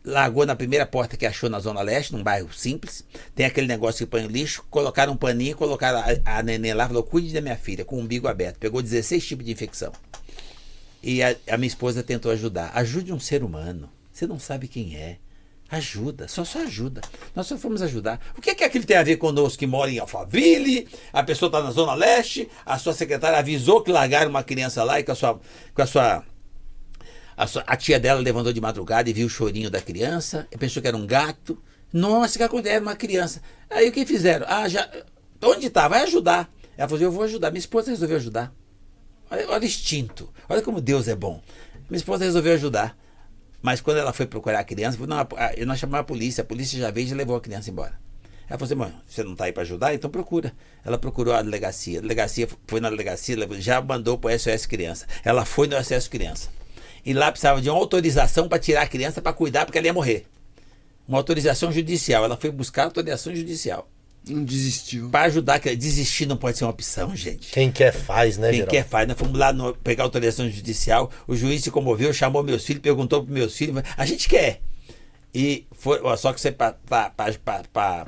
largou na primeira porta que achou na Zona Leste, num bairro simples, tem aquele negócio que põe o lixo, colocaram um paninho, colocaram a neném lá, falou, cuide da minha filha, com o umbigo aberto, pegou 16 tipos de infecção. E a minha esposa tentou ajudar. Ajude um ser humano, você não sabe quem é. Ajuda, só ajuda. Nós só fomos ajudar. O que é que aquilo tem a ver conosco que mora em Alphaville? A pessoa está na Zona Leste, a sua secretária avisou que largaram uma criança lá e a tia dela levantou de madrugada e viu o chorinho da criança, e pensou que era um gato. Nossa, o que aconteceu? Era uma criança. Aí o que fizeram? Onde está? Vai ajudar. Ela falou, eu vou ajudar. Minha esposa resolveu ajudar. Olha o instinto, olha como Deus é bom. Minha esposa resolveu ajudar. Mas quando ela foi procurar a criança, nós chamamos a polícia já veio e levou a criança embora. Ela falou assim, mãe, você não está aí para ajudar? Então procura. Ela procurou a delegacia foi na delegacia, já mandou para o SOS Criança. Ela foi no SOS Criança. E lá precisava de uma autorização para tirar a criança para cuidar, porque ela ia morrer. Uma autorização judicial. Ela foi buscar a autorização judicial. Não desistiu. Para ajudar, desistir não pode ser uma opção, gente. Quem quer faz, né, Quem quer faz. Nós fomos lá pegar a autorização judicial, o juiz se comoveu, chamou meus filhos, perguntou para meus filhos, a gente quer. E foi, só que você, para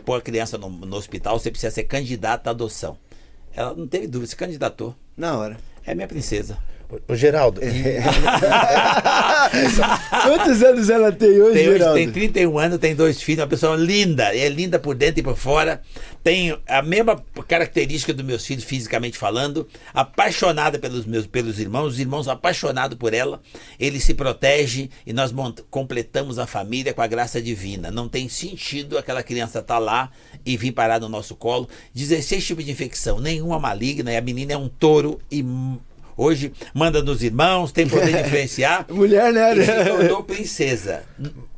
pôr a criança no hospital, você precisa ser candidato à adoção. Ela não teve dúvida, se candidatou. Na hora. É minha princesa. Ô, Geraldo, quantos anos ela tem hoje, Geraldo? Tem 31 anos, tem 2 filhos, uma pessoa linda, é linda por dentro e por fora, tem a mesma característica dos meus filhos, fisicamente falando, apaixonada pelos irmãos, os irmãos apaixonados por ela, ele se protege e nós completamos a família com a graça divina. Não tem sentido aquela criança estar lá e vir parar no nosso colo. 16 tipos de infecção, nenhuma maligna, e a menina é um touro e hoje manda nos irmãos, tem poder de influenciar. Mulher, né? E se tornou princesa.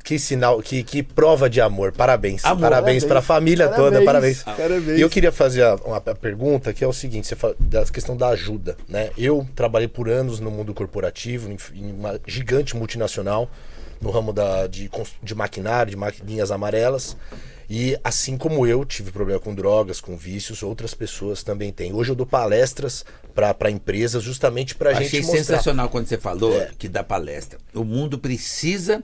Que sinal, que prova de amor. Parabéns. Amor. Parabéns para a família toda. Parabéns. Parabéns. E eu queria fazer uma pergunta que é o seguinte: você fala da questão da ajuda, né? Eu trabalhei por anos no mundo corporativo, em uma gigante multinacional, no ramo de maquinário, de maquininhas amarelas. E assim como eu tive problema com drogas, com vícios, outras pessoas também têm. Hoje eu dou palestras para empresas justamente para a gente mostrar. Achei sensacional quando você falou que dá palestra. O mundo precisa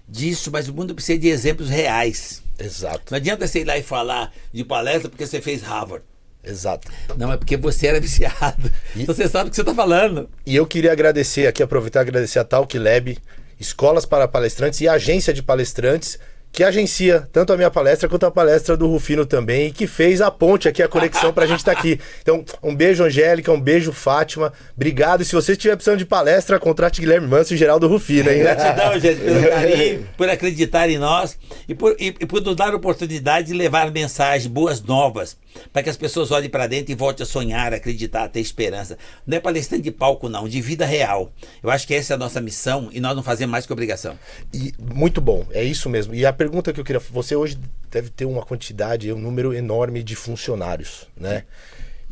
disso, mas o mundo precisa de exemplos reais. Exato. Não adianta você ir lá e falar de palestra porque você fez Harvard. Exato. Não, é porque você era viciado. Então você sabe o que você está falando. E eu queria agradecer aqui, aproveitar e agradecer a Talk Lab, Escolas para Palestrantes e a Agência de Palestrantes, que agencia tanto a minha palestra quanto a palestra do Rufino também, e que fez a ponte aqui, a conexão pra gente estar aqui. Então, um beijo, Angélica, um beijo, Fátima. Obrigado. E se você tiver precisando de palestra, contrate Guilherme Manso e Geraldo Rufino, hein? Gratidão, gente, pelo carinho, por acreditar em nós e por nos dar a oportunidade de levar mensagens, boas novas, para que as pessoas olhem para dentro e voltem a sonhar, a acreditar, a ter esperança. Não é palestrante de palco, não, de vida real. Eu acho que essa é a nossa missão e nós não fazemos mais que obrigação. E muito bom, é isso mesmo. E a pergunta que eu queria... Você hoje deve ter uma quantidade, um número enorme de funcionários, né?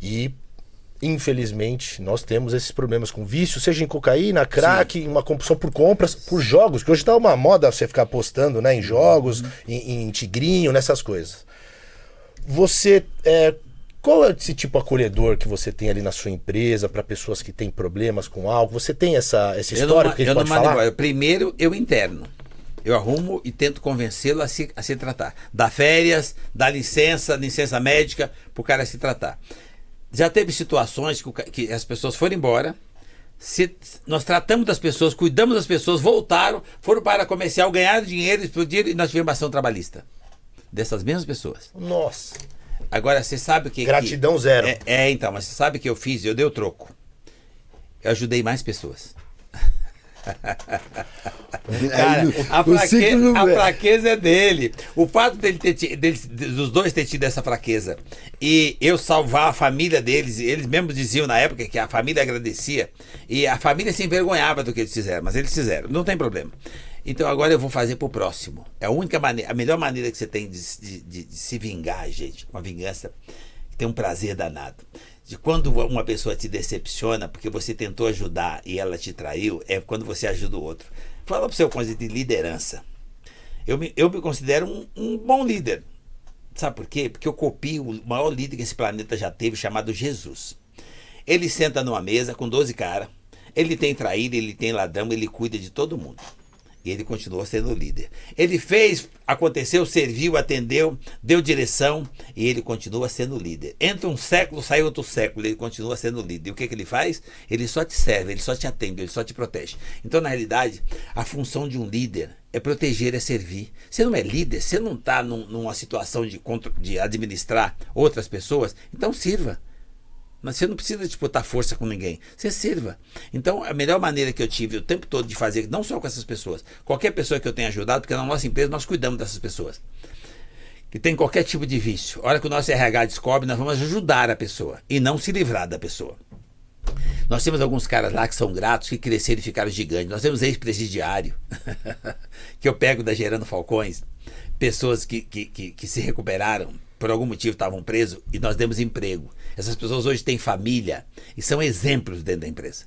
E, infelizmente, nós temos esses problemas com vício, seja em cocaína, crack, uma compulsão por compras, por jogos, que hoje tá uma moda você ficar apostando, né, em jogos, em tigrinho, nessas coisas. Você... qual é esse tipo acolhedor que você tem ali na sua empresa para pessoas que têm problemas com álcool? Você tem essa história que a gente pode falar? Primeiro, eu interno. Eu arrumo e tento convencê-lo a se tratar. Dá férias, dá licença médica para o cara se tratar. Já teve situações que as pessoas foram embora, nós tratamos das pessoas, cuidamos das pessoas, voltaram, foram para a comercial, ganharam dinheiro, explodiram e nós tivemos ação trabalhista. Dessas mesmas pessoas. Nossa. Agora, você sabe o que... Gratidão zero. Então, mas você sabe o que eu fiz? Eu dei o troco. Eu ajudei mais pessoas. Cara, O ciclo não a é. fraqueza é dele. O fato dos dois ter tido essa fraqueza e eu salvar a família deles, eles mesmos diziam na época que a família agradecia e a família se envergonhava do que eles fizeram, mas eles fizeram, não tem problema. Então agora eu vou fazer pro próximo. É a única maneira, a melhor maneira que você tem de se vingar, gente. Uma vingança que tem um prazer danado. De quando uma pessoa te decepciona porque você tentou ajudar e ela te traiu, é quando você ajuda o outro. Fala para o seu conceito de liderança. Eu me considero um bom líder. Sabe por quê? Porque eu copio o maior líder que esse planeta já teve, chamado Jesus. Ele senta numa mesa com 12 caras, ele tem traíra, ele tem ladrão, ele cuida de todo mundo. E ele continua sendo líder. Ele fez, aconteceu, serviu, atendeu, deu direção e ele continua sendo líder. Entra um século, sai outro século, ele continua sendo líder. E o que ele faz? Ele só te serve, ele só te atende, ele só te protege. Então, na realidade, a função de um líder é proteger, é servir. Você não é líder, você não está numa situação de administrar outras pessoas, então sirva. Mas você não precisa disputar força com ninguém. Você sirva. Então, a melhor maneira que eu tive o tempo todo de fazer, não só com essas pessoas, qualquer pessoa que eu tenha ajudado, porque na nossa empresa nós cuidamos dessas pessoas, que tem qualquer tipo de vício. A hora que o nosso RH descobre, nós vamos ajudar a pessoa e não se livrar da pessoa. Nós temos alguns caras lá que são gratos, que cresceram e ficaram gigantes. Nós temos ex-presidiário, que eu pego da Gerando Falcões, pessoas que se recuperaram, por algum motivo estavam presos e nós demos emprego. Essas pessoas hoje têm família e são exemplos dentro da empresa.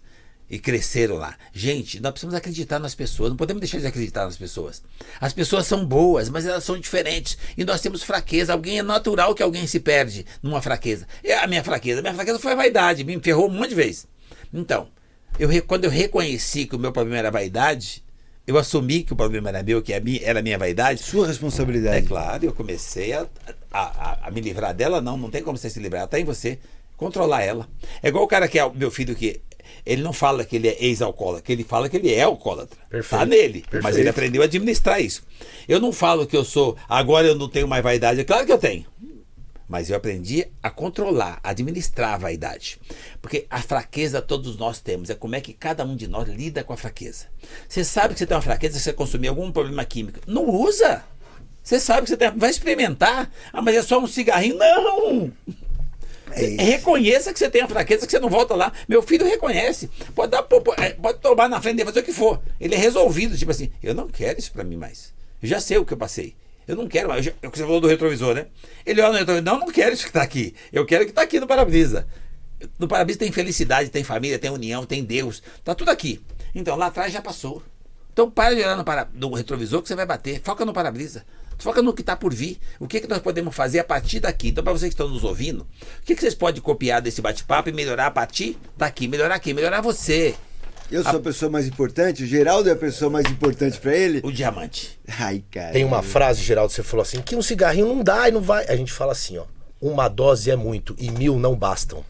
E cresceram lá. Gente, nós precisamos acreditar nas pessoas, não podemos deixar de acreditar nas pessoas. As pessoas são boas, mas elas são diferentes. E nós temos fraqueza. Alguém é natural que alguém se perde numa fraqueza. A minha fraqueza foi a vaidade, me ferrou um monte de vezes. Então, quando eu reconheci que o meu problema era vaidade, eu assumi que o problema era meu, que era a minha vaidade. Sua responsabilidade. É claro, eu comecei a me livrar dela. Não tem como você se livrar, está em você. Controlar ela. É igual o cara que é o meu filho, que ele não fala que ele é ex-alcoólatra, que ele fala que ele é alcoólatra. Está nele, perfeito. Mas ele aprendeu a administrar isso. Eu não falo que agora eu não tenho mais vaidade. É claro que eu tenho. Mas eu aprendi a controlar, a administrar a vaidade. Porque a fraqueza todos nós temos. É como é que cada um de nós lida com a fraqueza. Você sabe que você tem uma fraqueza, você consumir algum problema químico. Não usa. Você sabe que você vai experimentar. Ah, mas é só um cigarrinho. Não! Reconheça que você tem a fraqueza, que você não volta lá. Meu filho reconhece. Pode tomar na frente dele, fazer o que for. Ele é resolvido. Tipo assim, eu não quero isso pra mim mais. Eu já sei o que eu passei. Eu não quero mais. Você falou do retrovisor, né? Ele olha no retrovisor. Não quero isso que tá aqui. Eu quero o que tá aqui no para-brisa. No para-brisa tem felicidade, tem família, tem união, tem Deus. Tá tudo aqui. Então lá atrás já passou. Então para de olhar no retrovisor que você vai bater. Foca no para-brisa. Foca no que está por vir. O que nós podemos fazer a partir daqui? Então, para vocês que estão nos ouvindo, o que vocês podem copiar desse bate-papo e melhorar a partir daqui? Melhorar quem? Melhorar você. Eu sou a pessoa mais importante, o Geraldo é a pessoa mais importante pra ele. O diamante. Ai, cara. Tem uma frase, Geraldo, você falou assim, que um cigarrinho não dá e não vai. A gente fala assim, ó, uma dose é muito e 1000 não bastam.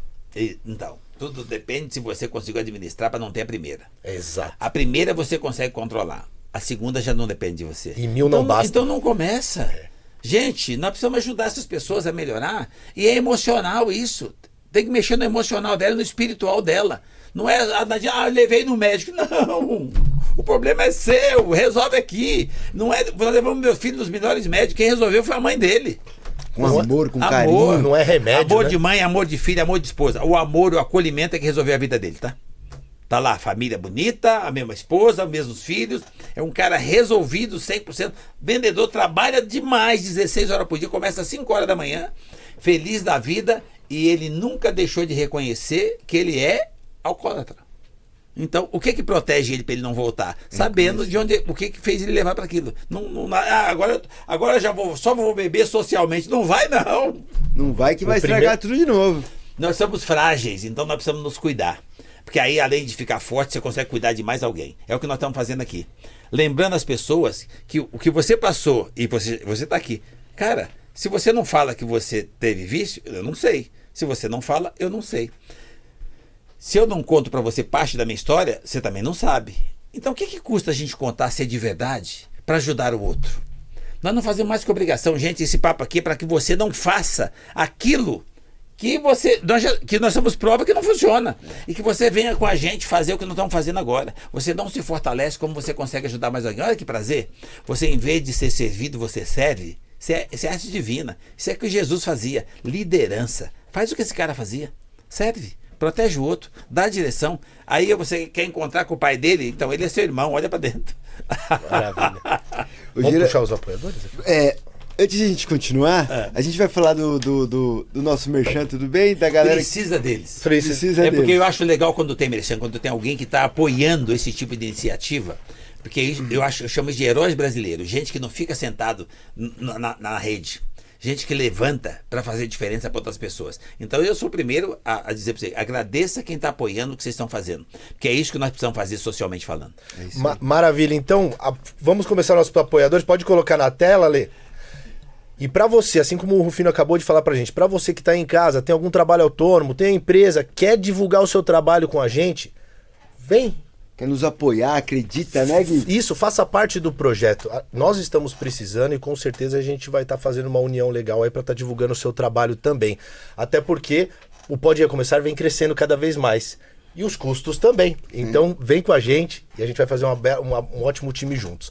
Então, tudo depende se você conseguir administrar para não ter a primeira. Exato. A primeira você consegue controlar. A segunda já não depende de você. E 1000 não basta. Então não começa. Gente, nós precisamos ajudar essas pessoas a melhorar. E é emocional isso. Tem que mexer no emocional dela, no espiritual dela. Não é, levei no médico. Não. O problema é seu. Resolve aqui. Não é, nós levamos meu filho nos melhores médicos. Quem resolveu foi a mãe dele. Com amor, com carinho. Não é remédio, amor, né? de mãe, amor de filho, amor de esposa. O amor, o acolhimento é que resolveu a vida dele, tá? Tá lá, família bonita, a mesma esposa, os mesmos filhos. É um cara resolvido 100%. Vendedor, trabalha demais, 16 horas por dia, começa às 5 horas da manhã, feliz da vida, e ele nunca deixou de reconhecer que ele é alcoólatra. Então, o que protege ele para ele não voltar? Sabendo de onde, o que fez ele levar para aquilo. Agora já só vou beber socialmente. Não vai, não. Não vai que vai estragar tudo de novo. Nós somos frágeis, então nós precisamos nos cuidar. Porque aí, além de ficar forte, você consegue cuidar de mais alguém. É o que nós estamos fazendo aqui. Lembrando as pessoas que o que você passou e você está aqui. Cara, se você não fala que você teve vício, eu não sei. Se você não fala, eu não sei. Se eu não conto para você parte da minha história, você também não sabe. Então, o que custa a gente contar se é de verdade para ajudar o outro? Nós não fazemos mais que obrigação, gente. Esse papo aqui é para que você não faça aquilo que nós somos prova que não funciona. E que você venha com a gente fazer o que nós estamos fazendo agora. Você não se fortalece como você consegue ajudar mais alguém. Olha que prazer. Você, em vez de ser servido, você serve. Isso é arte divina. Isso é o que Jesus fazia. Liderança. Faz o que esse cara fazia. Serve. Protege o outro. Dá a direção. Aí você quer encontrar com o pai dele, então ele é seu irmão. Olha pra dentro. Maravilha. Vamos puxar os apoiadores? Antes de a gente continuar, a gente vai falar do nosso merchan, tudo bem? Da galera Precisa deles. Precisa porque deles. eu acho legal quando tem merchan, quando tem alguém que está apoiando esse tipo de iniciativa. Porque isso, eu chamo de heróis brasileiros. Gente que não fica sentado na rede. Gente que levanta para fazer diferença para outras pessoas. Então eu sou o primeiro a dizer para você, agradeça quem está apoiando o que vocês estão fazendo. Porque é isso que nós precisamos fazer socialmente falando. Maravilha. Então, vamos começar nossos apoiadores. Pode colocar na tela, Lê. E para você, assim como o Rufino acabou de falar pra gente, para você que tá em casa, tem algum trabalho autônomo, tem uma empresa, quer divulgar o seu trabalho com a gente, vem. Quer nos apoiar, acredita, né, Gui? Isso, faça parte do projeto. Nós estamos precisando e com certeza a gente vai estar fazendo uma união legal aí para estar divulgando o seu trabalho também. Até porque o Pode Recomeçar vem crescendo cada vez mais. E os custos também. Então vem com a gente e a gente vai fazer um ótimo time juntos.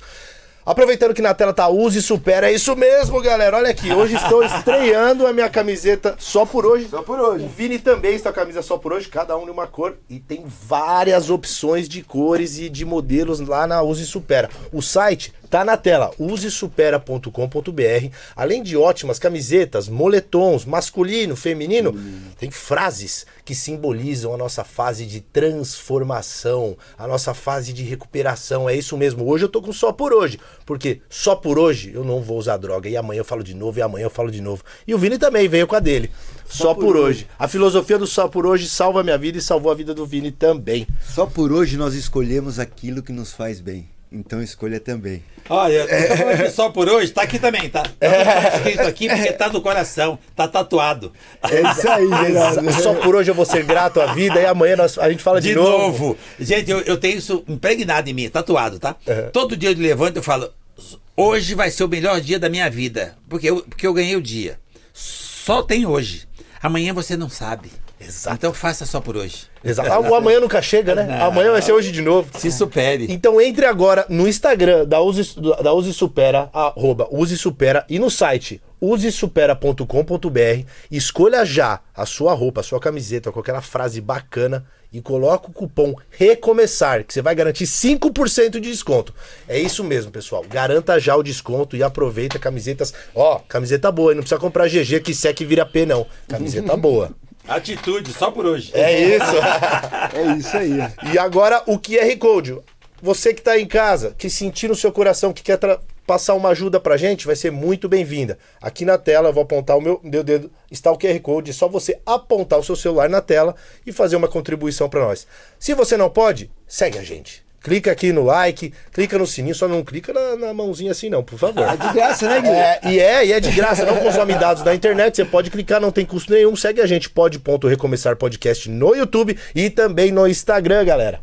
Aproveitando que na tela tá Use e Supera, é isso mesmo, galera. Olha aqui, hoje estou estreando a minha camiseta Só Por Hoje. Só por hoje. O Vini também está com a camisa Só Por Hoje, cada um de uma cor. E tem várias opções de cores e de modelos lá na Use e Supera. O site tá na tela, usesupera.com.br. Além de ótimas camisetas, moletons, masculino, feminino, tem frases que simbolizam a nossa fase de transformação, a nossa fase de recuperação. É isso mesmo. Hoje eu tô com Só Por Hoje, porque só por hoje eu não vou usar droga. E amanhã eu falo de novo, e amanhã eu falo de novo. E o Vini também veio com a dele. Só por hoje. A filosofia do Só Por Hoje salva a minha vida e salvou a vida do Vini também. Só por hoje nós escolhemos aquilo que nos faz bem. Então escolha também. Olha, eu tô falando que Só Por Hoje, tá aqui também, tá? Tá escrito aqui porque tá no coração, tá tatuado. É isso aí, Geraldo. Só por hoje eu vou ser grato à vida e amanhã a gente fala de novo. Gente, eu tenho isso impregnado em mim, tatuado, tá? Todo dia eu levanto e falo, hoje vai ser o melhor dia da minha vida. Porque eu ganhei o dia. Só tem hoje. Amanhã você não sabe. Exato. Então faça só por hoje. Exato. O amanhã nunca chega, né? Não. Amanhã vai ser hoje de novo. Se supere. Então entre agora no Instagram da Use Supera, @UseSupera, e no site usesupera.com.br. Escolha já a sua roupa, a sua camiseta com aquela frase bacana e coloca o cupom RECOMEÇAR, que você vai garantir 5% de desconto. É isso mesmo, pessoal. Garanta já o desconto e aproveita camisetas. Camiseta boa, e não precisa comprar GG que SEC vira P, não. Camiseta boa. Atitude, só por hoje. É isso. É isso aí. E agora o QR Code. Você que está em casa, que sentir no seu coração, que quer passar uma ajuda pra gente, vai ser muito bem-vinda. Aqui na tela, eu vou apontar o meu dedo, está o QR Code, é só você apontar o seu celular na tela e fazer uma contribuição para nós. Se você não pode, segue a gente. Clica aqui no like, clica no sininho, só não clica na mãozinha assim não, por favor. É de graça, né, Guilherme? E é de graça, não consome dados da internet, você pode clicar, não tem custo nenhum, segue a gente, Recomeçar Podcast no YouTube e também no Instagram, galera.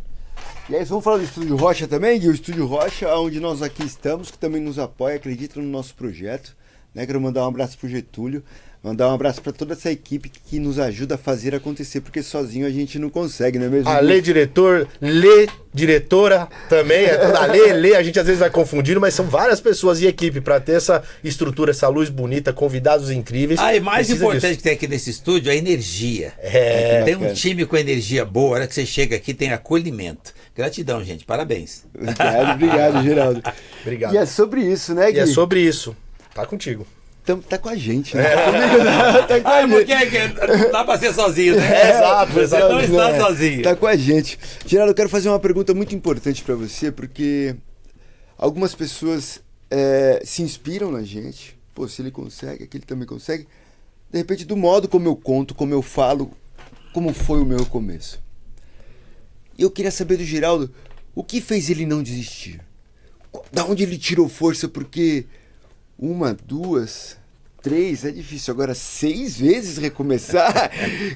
E aí, vamos falar do Estúdio Rocha também, Gui? O Estúdio Rocha, onde nós aqui estamos, que também nos apoia, acredita no nosso projeto. Né? Quero mandar um abraço pro Getúlio, mandar um abraço para toda essa equipe que nos ajuda a fazer acontecer, porque sozinho a gente não consegue, não é mesmo? A Lê diretor, Lê diretora também, é toda Lê, a gente às vezes vai confundindo, mas são várias pessoas e equipe para ter essa estrutura, essa luz bonita, convidados incríveis. E mais Precisa importante disso. que tem aqui nesse estúdio é a energia. É, tem um time com energia boa, a hora que você chega aqui tem acolhimento. Gratidão, gente, parabéns. Obrigado, Geraldo. Obrigado. E é sobre isso, né, Gui? E é sobre isso. Tá contigo. Tá com a gente, né? Comigo não, tá com a gente. Porque não dá pra ser sozinho, né? Exato. Você não está sozinho. Tá com a gente. Geraldo, eu quero fazer uma pergunta muito importante pra você, porque algumas pessoas se inspiram na gente. Pô, se ele consegue, aquele também consegue. De repente, do modo como eu conto, como eu falo, como foi o meu começo. E eu queria saber do Geraldo, o que fez ele não desistir? Da onde ele tirou força? Porque 1, 2, 3 é difícil. Agora 6 vezes recomeçar?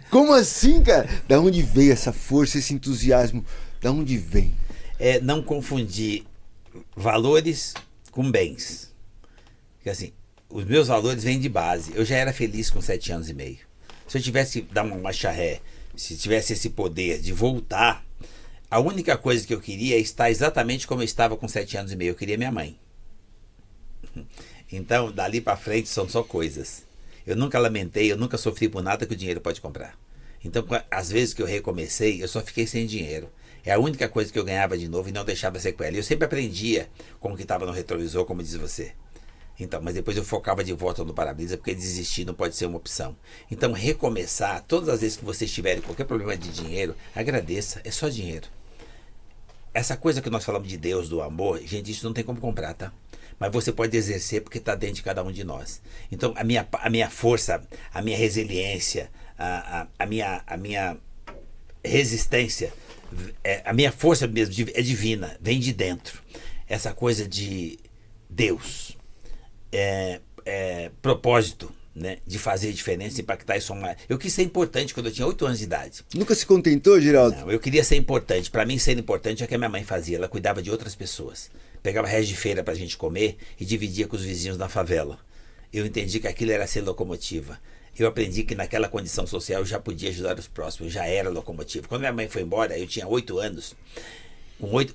Como assim, cara? Da onde veio essa força, esse entusiasmo? Da onde vem? É não confundir valores com bens. Porque assim, os meus valores vêm de base. Eu já era feliz com 7 anos e meio. Se eu tivesse que dar uma marcha ré, se tivesse esse poder de voltar, a única coisa que eu queria é estar exatamente como eu estava com 7 anos e meio. Eu queria minha mãe. Então, dali para frente são só coisas. Eu nunca lamentei, eu nunca sofri por nada que o dinheiro pode comprar. Então, às vezes que eu recomecei, eu só fiquei sem dinheiro. É a única coisa que eu ganhava de novo e não deixava sequela. Eu sempre aprendia com o que estava no retrovisor, como diz você. Então, mas depois eu focava de volta no para-brisa, porque desistir não pode ser uma opção. Então, recomeçar, todas as vezes que você estiver com qualquer problema de dinheiro, agradeça, é só dinheiro. Essa coisa que nós falamos de Deus, do amor, gente, isso não tem como comprar, tá? Mas você pode exercer porque está dentro de cada um de nós. Então, a minha força, a minha resiliência, a minha resistência, a minha força mesmo é divina, vem de dentro. Essa coisa de Deus, propósito, né, de fazer diferença, impactar e somar. Eu quis ser importante quando eu tinha 8 anos de idade. Nunca se contentou, Giraldo? Não, eu queria ser importante. Para mim, ser importante é o que a minha mãe fazia. Ela cuidava de outras pessoas. Pegava resto de feira pra gente comer e dividia com os vizinhos na favela. Eu entendi que aquilo era ser locomotiva. Eu aprendi que naquela condição social eu já podia ajudar os próximos, eu já era locomotiva. Quando minha mãe foi embora, eu tinha 8 anos.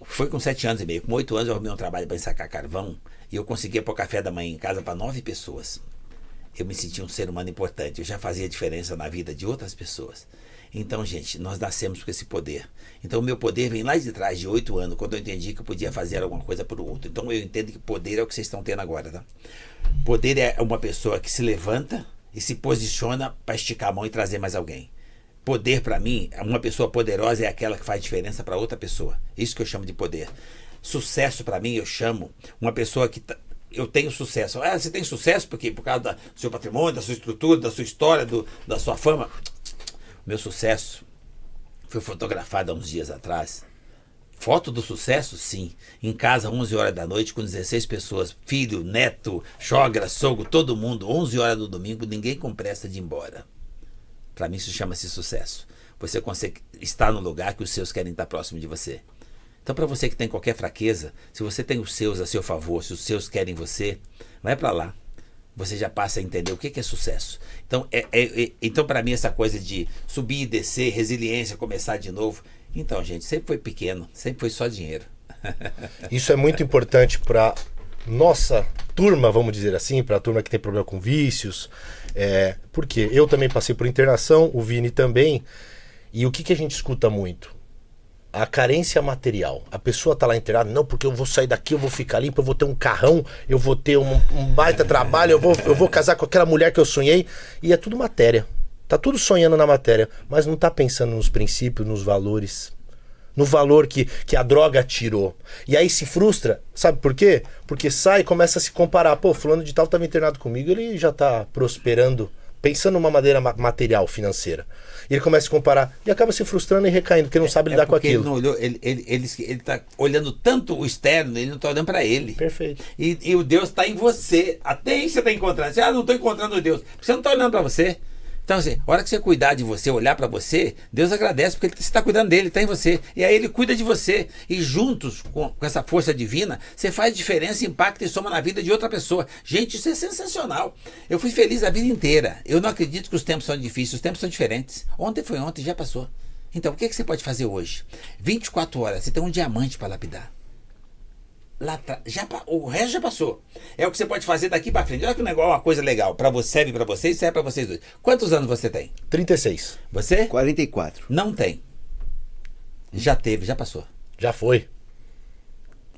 Foi com 7 anos e meio. Com 8 anos eu arrumei um trabalho para ensacar carvão e eu conseguia pôr café da manhã em casa para 9 pessoas. Eu me sentia um ser humano importante. Eu já fazia diferença na vida de outras pessoas. Então, gente, nós nascemos com esse poder. Então, o meu poder vem lá de trás, de 8 anos, quando eu entendi que eu podia fazer alguma coisa por outro. Então, eu entendo que poder é o que vocês estão tendo agora, tá? Poder é uma pessoa que se levanta e se posiciona para esticar a mão e trazer mais alguém. Poder, para mim, uma pessoa poderosa é aquela que faz diferença para outra pessoa. Isso que eu chamo de poder. Sucesso, para mim, eu chamo uma pessoa que... Eu tenho sucesso. Ah, você tem sucesso por quê? Por causa do seu patrimônio, da sua estrutura, da sua história, da sua fama. Meu sucesso foi fotografado há uns dias atrás. Foto do sucesso, sim. Em casa, 11 horas da noite, com 16 pessoas. Filho, neto, sogra, sogro, todo mundo. 11 horas do domingo, ninguém com pressa de ir embora. Para mim, isso chama-se sucesso. Você consegue estar no lugar que os seus querem estar próximo de você. Então, para você que tem qualquer fraqueza, se você tem os seus a seu favor, se os seus querem você, vai para lá. Você já passa a entender o que é sucesso. Então, então para mim, essa coisa de subir e descer, resiliência, começar de novo. Então, gente, sempre foi pequeno, sempre foi só dinheiro. Isso é muito importante para nossa turma, vamos dizer assim, para a turma que tem problema com vícios. Porque eu também passei por internação, o Vini também. E o que a gente escuta muito? A carência material. A pessoa tá lá internada, não, porque eu vou sair daqui, eu vou ficar limpo, eu vou ter um carrão, eu vou ter um baita trabalho, eu vou casar com aquela mulher que eu sonhei. E é tudo matéria. Tá tudo sonhando na matéria, mas não tá pensando nos princípios, nos valores. No valor que a droga tirou. E aí se frustra, sabe por quê? Porque sai e começa a se comparar. Pô, fulano de tal estava internado comigo, ele já tá prosperando, pensando numa maneira material, financeira. E ele começa a comparar e acaba se frustrando e recaindo, porque não sabe lidar com aquilo. Ele não olhou, ele tá olhando tanto o externo, ele não tá olhando para ele. Perfeito. E o Deus está em você. Até aí você está encontrando. Você, não estou encontrando Deus. Você não está olhando para você. Então, assim, a hora que você cuidar de você, olhar para você, Deus agradece porque você está cuidando dele, está em você. E aí ele cuida de você. E juntos, com essa força divina, você faz diferença, impacta e soma na vida de outra pessoa. Gente, isso é sensacional. Eu fui feliz a vida inteira. Eu não acredito que os tempos são difíceis, os tempos são diferentes. Ontem foi ontem, já passou. Então, o que você pode fazer hoje? 24 horas, você tem um diamante para lapidar. O resto já passou. É o que você pode fazer daqui para frente. Olha que negócio, uma coisa legal. Para você, serve para vocês, serve para vocês dois. Quantos anos você tem? 36. Você? 44. Não tem. Já teve, já passou. Já foi.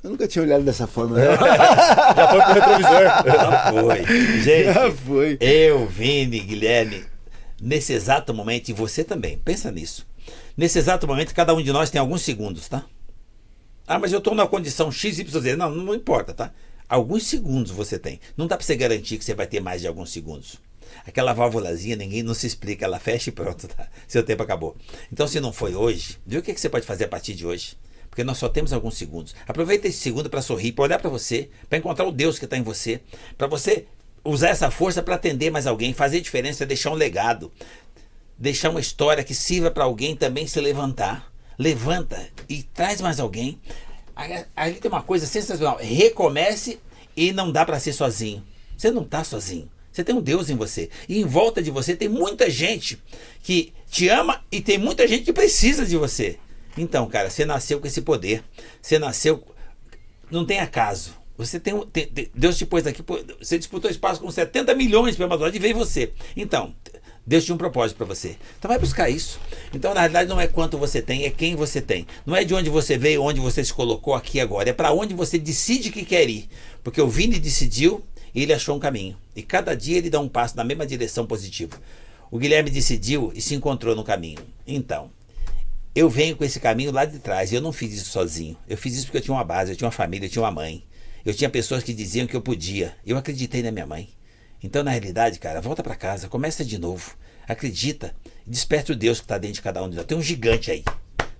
Eu nunca tinha olhado dessa forma, né? Já foi pro retrovisor. Já foi. Gente, Já foi. Eu, Vini, Guilherme, nesse exato momento, e você também, pensa nisso. Nesse exato momento, cada um de nós tem alguns segundos, tá? Ah, mas eu estou numa condição X, Y, Z. Não importa, tá? Alguns segundos você tem. Não dá para você garantir que você vai ter mais de alguns segundos. Aquela válvulazinha, ninguém não se explica. Ela fecha e pronto, tá? Seu tempo acabou. Então, se não foi hoje, vê o que você pode fazer a partir de hoje. Porque nós só temos alguns segundos. Aproveita esse segundo para sorrir, para olhar para você, para encontrar o Deus que está em você, para você usar essa força para atender mais alguém, fazer diferença, deixar um legado, deixar uma história que sirva para alguém também se levantar. Levanta e traz mais alguém. Ali tem uma coisa sensacional. Recomece e não dá para ser sozinho. Você não está sozinho. Você tem um Deus em você. E em volta de você tem muita gente que te ama e tem muita gente que precisa de você. Então, cara, você nasceu com esse poder. Você nasceu... Não tem acaso. Você Deus te pôs aqui... Você disputou espaço com 70 milhões de espermatozoides e veio você. Então, Deus tinha um propósito para você. Então vai buscar isso. Então, na realidade, não é quanto você tem, é quem você tem. Não é de onde você veio, onde você se colocou aqui agora. É para onde você decide que quer ir. Porque o Vini decidiu e ele achou um caminho. E cada dia ele dá um passo na mesma direção positiva. O Guilherme decidiu e se encontrou no caminho. Então, eu venho com esse caminho lá de trás. E eu não fiz isso sozinho. Eu fiz isso porque eu tinha uma base, eu tinha uma família, eu tinha uma mãe. Eu tinha pessoas que diziam que eu podia. Eu acreditei na minha mãe. Então, na realidade, cara, volta para casa, começa de novo. Acredita. Desperta o Deus que está dentro de cada um de nós. Tem um gigante aí,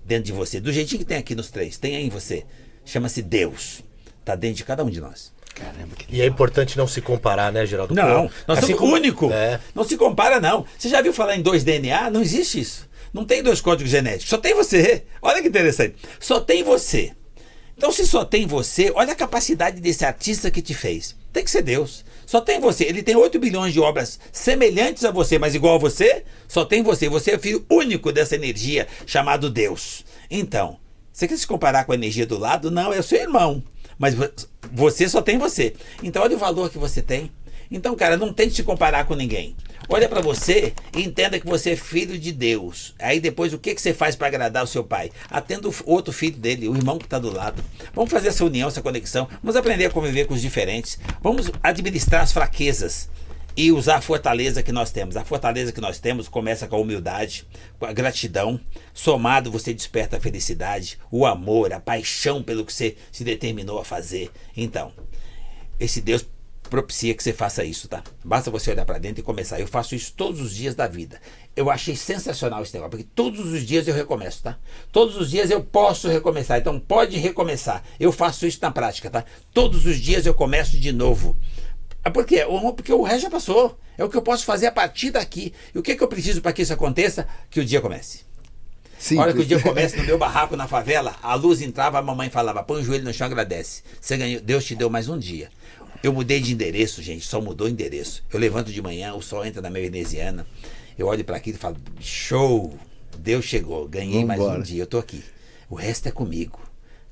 dentro de você. Do jeitinho que tem aqui nos três. Tem aí em você. Chama-se Deus. Está dentro de cada um de nós. Caramba, que E é importante não se comparar, né, Geraldo? Não, nós somos único. É. Não se compara, não. Você já viu falar em 2 DNA? Não existe isso. Não tem 2 códigos genéticos. Só tem você. Olha que interessante. Só tem você. Então, se só tem você, olha a capacidade desse artista que te fez. Tem que ser Deus. Só tem você. Ele tem 8 bilhões de obras semelhantes a você, mas igual a você. Só tem você. Você é o filho único dessa energia chamado Deus. Então, você quer se comparar com a energia do lado? Não, é o seu irmão. Mas você só tem você. Então olha o valor que você tem. Então, cara, não tente se comparar com ninguém. Olha pra você e entenda que você é filho de Deus. Aí depois o que você faz para agradar o seu pai? Atenda o outro filho dele, o irmão que está do lado. Vamos fazer essa união, essa conexão. Vamos aprender a conviver com os diferentes. Vamos administrar as fraquezas e usar a fortaleza que nós temos. A fortaleza que nós temos começa com a humildade, com a gratidão. Somado, você desperta a felicidade, o amor, a paixão pelo que você se determinou a fazer. Então, esse Deus propicia que você faça isso, tá? Basta você olhar para dentro e começar. Eu faço isso todos os dias da vida. Eu achei sensacional esse negócio, porque todos os dias eu recomeço, tá? Todos os dias eu posso recomeçar, então pode recomeçar. Eu faço isso na prática, tá? Todos os dias eu começo de novo. Por quê? Porque o resto já passou. É o que eu posso fazer a partir daqui. E o que eu preciso para que isso aconteça? Que o dia comece. Simples. A hora que o dia começa no meu barraco na favela, a luz entrava, a mamãe falava, põe o joelho no chão e agradece. Você ganhou, Deus te deu mais um dia. Eu mudei de endereço, gente, só mudou o endereço. Eu levanto de manhã, o sol entra na minha veneziana, eu olho para aquilo e falo, show, Deus chegou, ganhei mais um dia, eu tô aqui. O resto é comigo.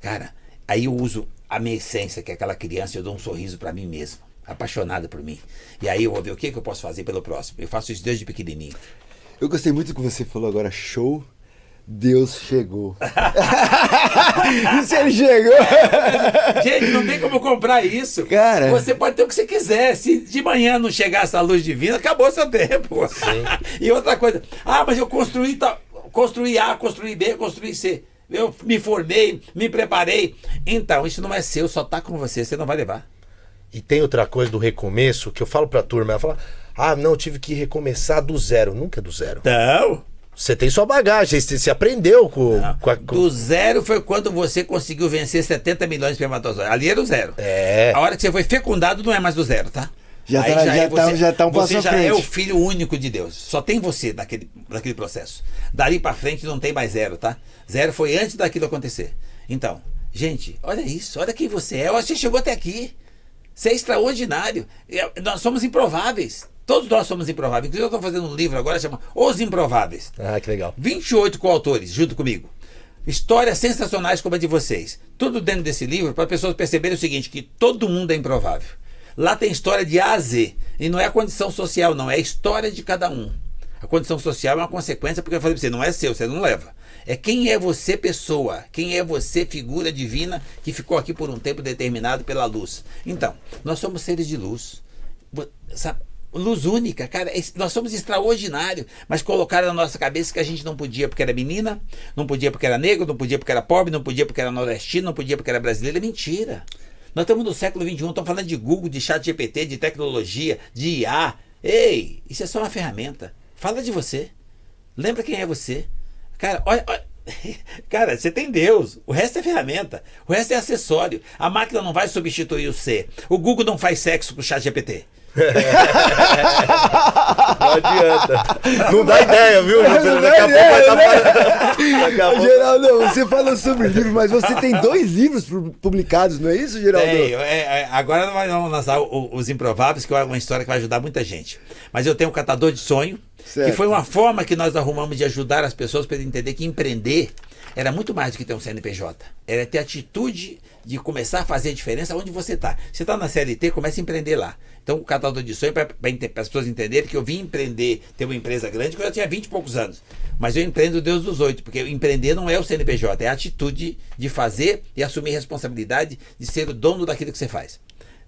Cara, aí eu uso a minha essência, que é aquela criança, eu dou um sorriso para mim mesmo, apaixonado por mim. E aí eu vou ver o que eu posso fazer pelo próximo. Eu faço isso desde pequenininho. Eu gostei muito do que você falou agora, show. Deus chegou. E se ele chegou? Gente, não tem como comprar isso. Cara. Você pode ter o que você quiser. Se de manhã não chegar essa luz divina, acabou seu tempo. Sim. E outra coisa. Ah, mas eu construí A, construí B, construí C. Eu me formei, me preparei. Então, isso não é seu, só tá com você. Você não vai levar. E tem outra coisa do recomeço que eu falo pra turma. Ela fala, ah, não, eu tive que recomeçar do zero. Nunca é do zero. Não. Você tem sua bagagem, você aprendeu com Do zero foi quando você conseguiu vencer 70 milhões de espermatozoides. Ali era o zero. É. A hora que você foi fecundado não é mais do zero, tá? Já tá um passo você à já frente. é o filho único de Deus. Só tem você naquele processo. Dali pra frente não tem mais zero, tá? Zero foi antes daquilo acontecer. Então, gente, olha isso. Olha quem você é. Você chegou até aqui. Você é extraordinário. Nós somos improváveis. Todos nós somos improváveis. Inclusive, eu estou fazendo um livro agora, chama Os Improváveis. Ah, que legal. 28 coautores, junto comigo. Histórias sensacionais como a de vocês. Tudo dentro desse livro, para as pessoas perceberem o seguinte, que todo mundo é improvável. Lá tem história de A a Z. E não é a condição social, não. É a história de cada um. A condição social é uma consequência, porque eu falei para você, não é seu, você não leva. É quem é você, pessoa. Quem é você, figura divina, que ficou aqui por um tempo determinado pela luz. Então, nós somos seres de luz. Sabe? Luz única, cara, nós somos extraordinários, mas colocaram na nossa cabeça que a gente não podia porque era menina, não podia porque era negro, não podia porque era pobre, não podia porque era nordestino, não podia porque era brasileiro. É mentira. Nós estamos no século XXI, estamos falando de Google, de chat GPT, de tecnologia, de IA. Ei, isso é só uma ferramenta. Fala de você. Lembra quem é você. Cara, olha. Cara, você tem Deus. O resto é ferramenta. O resto é acessório. A máquina não vai substituir o ser. O Google não faz sexo com o chat GPT. Não adianta. Não dá ideia, viu? Daqui a pouco vai estar... Geraldo, você falou sobre livro, mas você tem 2 livros publicados, não é isso, Geraldo? Agora nós vamos lançar Os Improváveis, que é uma história que vai ajudar muita gente. Mas eu tenho o Catador de Sonho, certo, que foi uma forma que nós arrumamos de ajudar as pessoas para entender que empreender era muito mais do que ter um CNPJ. Era ter atitude de começar a fazer a diferença onde você está. Você está na CLT, comece a empreender lá. Então, o Catador de Sonho, para as pessoas entenderem que eu vim empreender, ter uma empresa grande, quando eu tinha 20 e poucos anos. Mas eu empreendo Deus dos 8, porque empreender não é o CNPJ, é a atitude de fazer e assumir responsabilidade de ser o dono daquilo que você faz.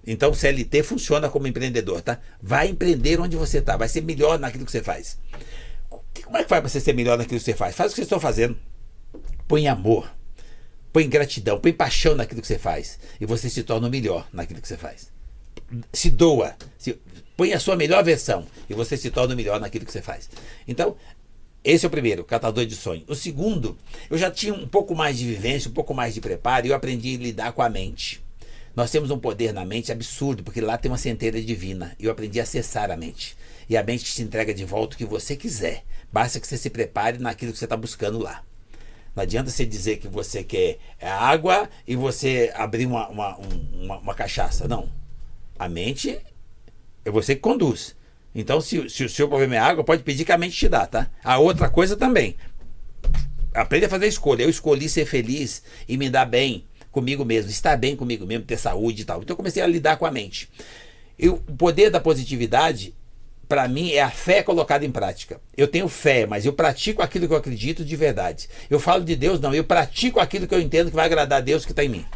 Então, o CLT funciona como empreendedor, tá? Vai empreender onde você está, vai ser melhor naquilo que você faz. Como é que vai para você ser melhor naquilo que você faz? Faz o que vocês estão fazendo. Põe amor, põe gratidão, põe paixão naquilo que você faz. E você se torna o melhor naquilo que você faz. Se doa, põe a sua melhor versão e você se torna o melhor naquilo que você faz. Então, esse é o primeiro, Catador de Sonho. O segundo, eu já tinha um pouco mais de vivência, um pouco mais de preparo e eu aprendi a lidar com a mente. Nós temos um poder na mente absurdo, porque lá tem uma centelha divina. E eu aprendi a acessar a mente. E a mente te entrega de volta o que você quiser. Basta que você se prepare naquilo que você está buscando lá. Não adianta você dizer que você quer água e você abrir uma cachaça. Não. A mente é você que conduz. Então, se o seu problema é água, pode pedir que a mente te dá, tá? A outra coisa também. Aprende a fazer escolha. Eu escolhi ser feliz e me dar bem comigo mesmo, estar bem comigo mesmo, ter saúde e tal. Então eu comecei a lidar com a mente. E o poder da positividade, para mim, é a fé colocada em prática. Eu tenho fé, mas eu pratico aquilo que eu acredito de verdade. Eu falo de Deus, não. Eu pratico aquilo que eu entendo que vai agradar a Deus que está em mim.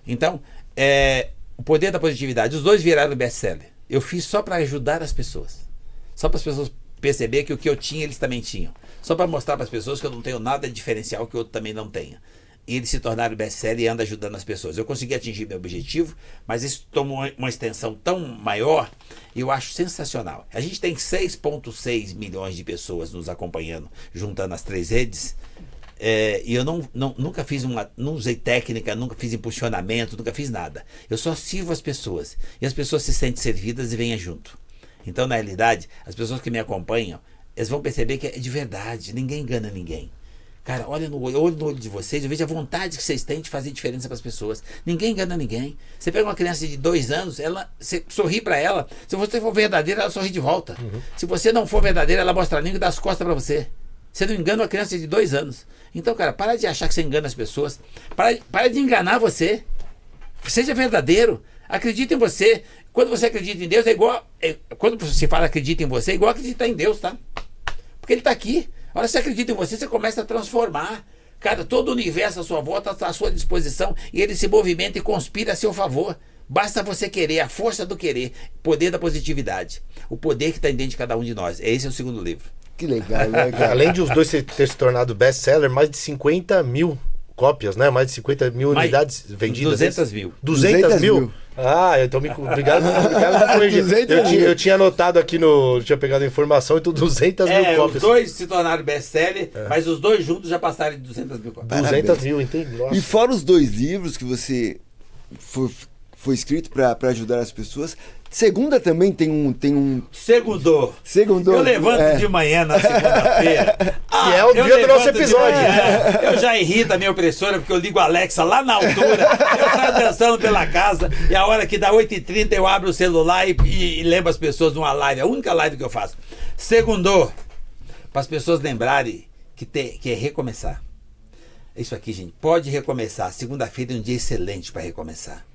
Então, o poder da positividade. Os 2 viraram best-seller. Eu fiz só para ajudar as pessoas. Só para as pessoas perceberem que o que eu tinha, eles também tinham. Só para mostrar para as pessoas que eu não tenho nada de diferencial que o outro também não tenha. E eles se tornaram best-seller e andam ajudando as pessoas. Eu consegui atingir meu objetivo, mas isso tomou uma extensão tão maior e eu acho sensacional. A gente tem 6,6 milhões de pessoas nos acompanhando, juntando as 3 redes. E eu nunca fiz não usei técnica, nunca fiz impulsionamento, nunca fiz nada. Eu só sirvo as pessoas. E as pessoas se sentem servidas e venham junto. Então, na realidade, as pessoas que me acompanham, elas vão perceber que é de verdade, ninguém engana ninguém. Cara, olha no olho de vocês, eu vejo a vontade que vocês têm de fazer diferença para as pessoas. Ninguém engana ninguém. Você pega uma criança de 2 anos, você sorri para ela. Se você for verdadeira, ela sorri de volta. Uhum. Se você não for verdadeira, ela mostra a língua e dá as costas para você. Você não engana uma criança de 2 anos. Então, cara, para de achar que você engana as pessoas. Para de enganar você. Seja verdadeiro. Acredite em você. Quando você acredita em Deus, é igual... quando você fala acredita em você, é igual acreditar em Deus, tá? Porque Ele está aqui. A hora que você acredita em você, você começa a transformar. Cara, todo o universo à sua volta está à sua disposição e ele se movimenta e conspira a seu favor. Basta você querer, a força do querer, poder da positividade. O poder que está dentro de cada um de nós. Esse é o segundo livro. Que legal, né, cara? Além de os 2 ter se tornado best-seller, mais de 50 mil cópias, né? Mais de 50 mil unidades vendidas. 200 mil. 200 mil? Ah, então obrigado por corrigir. Eu tinha anotado aqui eu tinha pegado a informação, então 200 mil cópias. Os 2 se tornaram best-seller, mas os 2 juntos já passaram de 200 mil cópias. 200 mil, entendi. Nossa. E fora os 2 livros que você foi escrito para ajudar as pessoas, segunda também tem um... Segundou. Eu levanto de manhã na segunda-feira. Que é o dia do nosso episódio. Eu já irrito a minha opressora, porque eu ligo a Alexa lá na altura, eu saio dançando pela casa, e a hora que dá 8h30 eu abro o celular e lembro as pessoas de uma live, a única live que eu faço. Segundou. Para as pessoas lembrarem que é recomeçar. Isso aqui, gente, pode recomeçar. Segunda-feira é um dia excelente para recomeçar.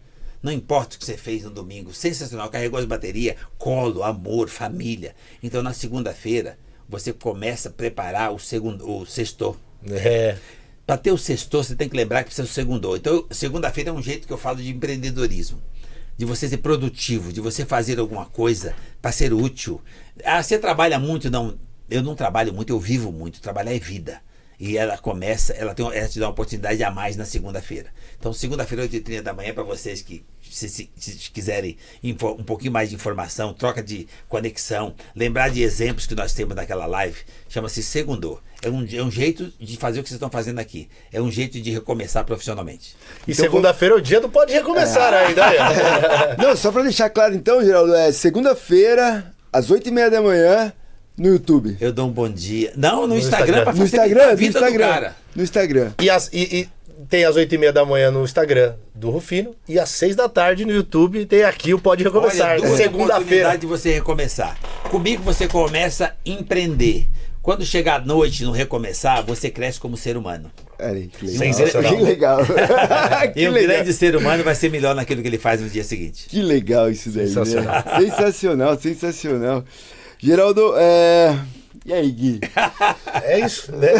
Não importa o que você fez no domingo, sensacional, carregou as baterias, colo, amor, família. Então na segunda-feira você começa a preparar o sextor. Para ter o sextor, você tem que lembrar que precisa do segundou. Então segunda-feira é um jeito que eu falo de empreendedorismo. De você ser produtivo, de você fazer alguma coisa para ser útil. Você trabalha muito? Não, eu não trabalho muito, eu vivo muito. Trabalhar é vida. E ela te dá uma oportunidade a mais na segunda-feira. Então, segunda-feira, 8h30 da manhã, para vocês que se quiserem um pouquinho mais de informação, troca de conexão, lembrar de exemplos que nós temos naquela live, chama-se Segundou. É um jeito de fazer o que vocês estão fazendo aqui. É um jeito de recomeçar profissionalmente. E então, segunda-feira é o dia do Pode Recomeçar ainda. Não, só para deixar claro então, Geraldo, é segunda-feira, às 8h30 da manhã, no YouTube. Eu dou um bom dia. Não, no Instagram, para facilitar a vida do cara. No Instagram. E tem às 8h30 da manhã no Instagram do Rufino e às 6 da tarde no YouTube tem aqui o Pode Recomeçar. Olha, segunda-feira. De você recomeçar. Comigo você começa a empreender. Quando chegar à noite no recomeçar, você cresce como ser humano. Que legal. Sensacional. Que legal. E um grande ser humano vai ser melhor naquilo que ele faz no dia seguinte. Que legal isso daí. Sensacional. Né? Sensacional. Geraldo, e aí, Gui? É isso, né?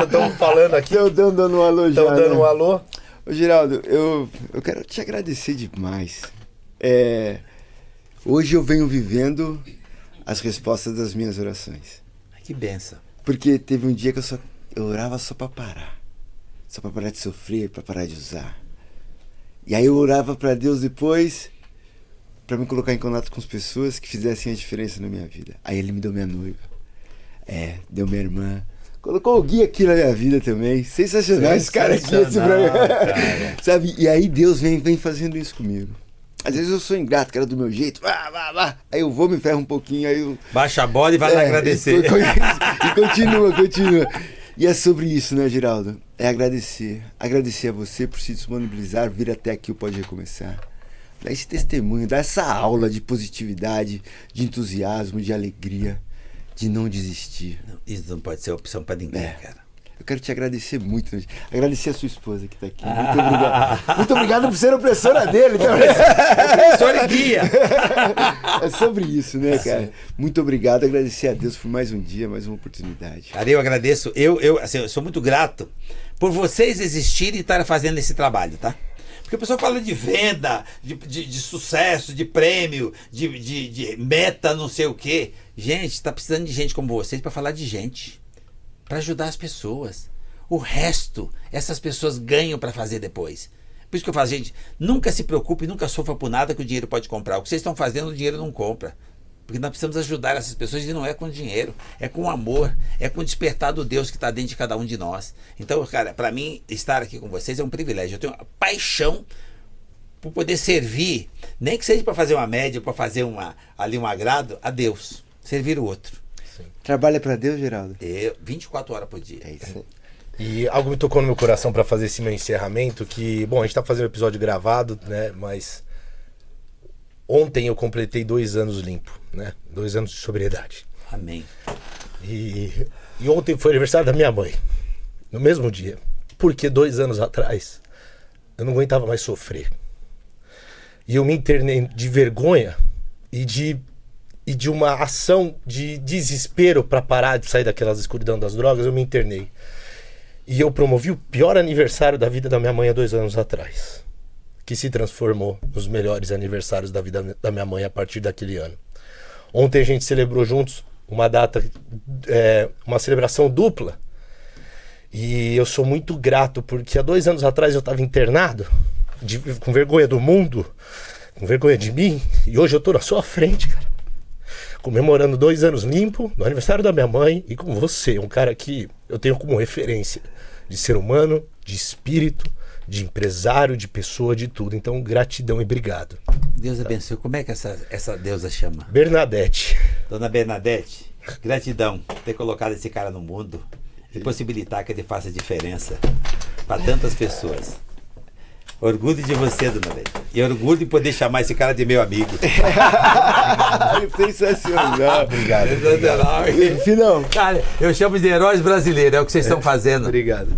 Estamos falando aqui. Estão dando um alô já. Estão dando um alô. Ô, Geraldo, eu quero te agradecer demais. Hoje eu venho vivendo as respostas das minhas orações. Que benção. Porque teve um dia que eu orava só pra parar. Só pra parar de sofrer, pra parar de usar. E aí eu orava pra Deus depois pra me colocar em contato com as pessoas que fizessem a diferença na minha vida. Aí ele me deu minha noiva. Deu minha irmã. Colocou o Gui aqui na minha vida também. Sensacional esse cara aqui. Sabe? E aí Deus vem fazendo isso comigo. Às vezes eu sou ingrato, que era do meu jeito. Aí eu vou, me ferro um pouquinho, aí eu... Baixa a bola e vai lá agradecer. E continua. E é sobre isso, né, Geraldo? É agradecer. Agradecer a você por se disponibilizar, vir até aqui o Pode Recomeçar. Dar esse testemunho, dar essa aula de positividade, de entusiasmo, de alegria, de não desistir. Isso não pode ser opção pra ninguém, cara. Eu quero te agradecer muito. Agradecer a sua esposa que está aqui. Muito obrigado. Muito obrigado por ser opressora dele. Opressora e guia. É sobre isso, né, cara? Muito obrigado. Agradecer a Deus por mais um dia, mais uma oportunidade. Cara, eu agradeço. Eu sou muito grato por vocês existirem e estarem fazendo esse trabalho, tá? Porque a pessoa fala de venda, de sucesso, de prêmio, de meta, não sei o quê. Gente, tá precisando de gente como vocês para falar de gente. Para ajudar as pessoas. O resto, essas pessoas ganham para fazer depois. Por isso que eu falo, gente, nunca se preocupe, nunca sofra por nada que o dinheiro pode comprar. O que vocês estão fazendo, o dinheiro não compra. Porque nós precisamos ajudar essas pessoas e não é com dinheiro, é com amor, é com o despertar do Deus que está dentro de cada um de nós. Então, cara, para mim, estar aqui com vocês é um privilégio. Eu tenho uma paixão por poder servir, nem que seja para fazer uma média, para fazer um agrado a Deus, servir o outro. Trabalha para Deus, Geraldo? 24 horas por dia. É isso. E algo me tocou no meu coração para fazer esse meu encerramento, que, bom, a gente tá fazendo um episódio gravado, né, mas ontem eu completei 2 anos limpo, né, 2 anos de sobriedade. Amém. E ontem foi aniversário da minha mãe, no mesmo dia, porque 2 anos atrás eu não aguentava mais sofrer. E eu me internei de vergonha e de uma ação de desespero para parar de sair daquelas escuridão das drogas, eu me internei. E eu promovi o pior aniversário da vida da minha mãe há 2 anos atrás, que se transformou nos melhores aniversários da vida da minha mãe a partir daquele ano. Ontem a gente celebrou juntos uma data, uma celebração dupla, e eu sou muito grato, porque há 2 anos atrás eu estava internado, com vergonha do mundo, com vergonha de mim, e hoje eu estou na sua frente, cara, comemorando 2 anos limpo, no aniversário da minha mãe, e com você, um cara que eu tenho como referência de ser humano, de espírito, de empresário, de pessoa, de tudo. Então, gratidão e obrigado. Deus abençoe. Como é que essa deusa chama? Bernadette. Dona Bernadette, gratidão por ter colocado esse cara no mundo e possibilitar que ele faça diferença para tantas pessoas. Orgulho de você, dona Beth. E orgulho de poder chamar esse cara de meu amigo. Sensacional. Obrigado. Sensacional. Finão. Cara, eu chamo de heróis brasileiros, é o que vocês estão fazendo. Obrigado.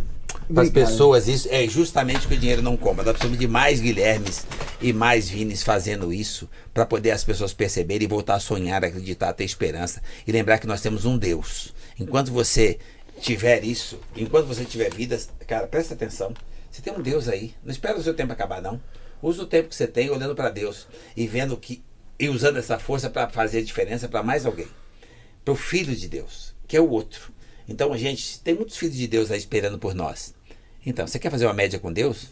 Para as pessoas, isso é justamente o que o dinheiro não compra. Nós precisamos de mais Guilhermes e mais Vinis fazendo isso para poder as pessoas perceberem e voltar a sonhar, a acreditar, a ter esperança e lembrar que nós temos um Deus. Enquanto você tiver isso, enquanto você tiver vidas, cara, presta atenção. Você tem um Deus aí. Não espera o seu tempo acabar, não. Usa o tempo que você tem olhando para Deus e vendo e usando essa força para fazer a diferença para mais alguém. Para o Filho de Deus, que é o outro. Então, gente, tem muitos filhos de Deus aí esperando por nós. Então, você quer fazer uma média com Deus?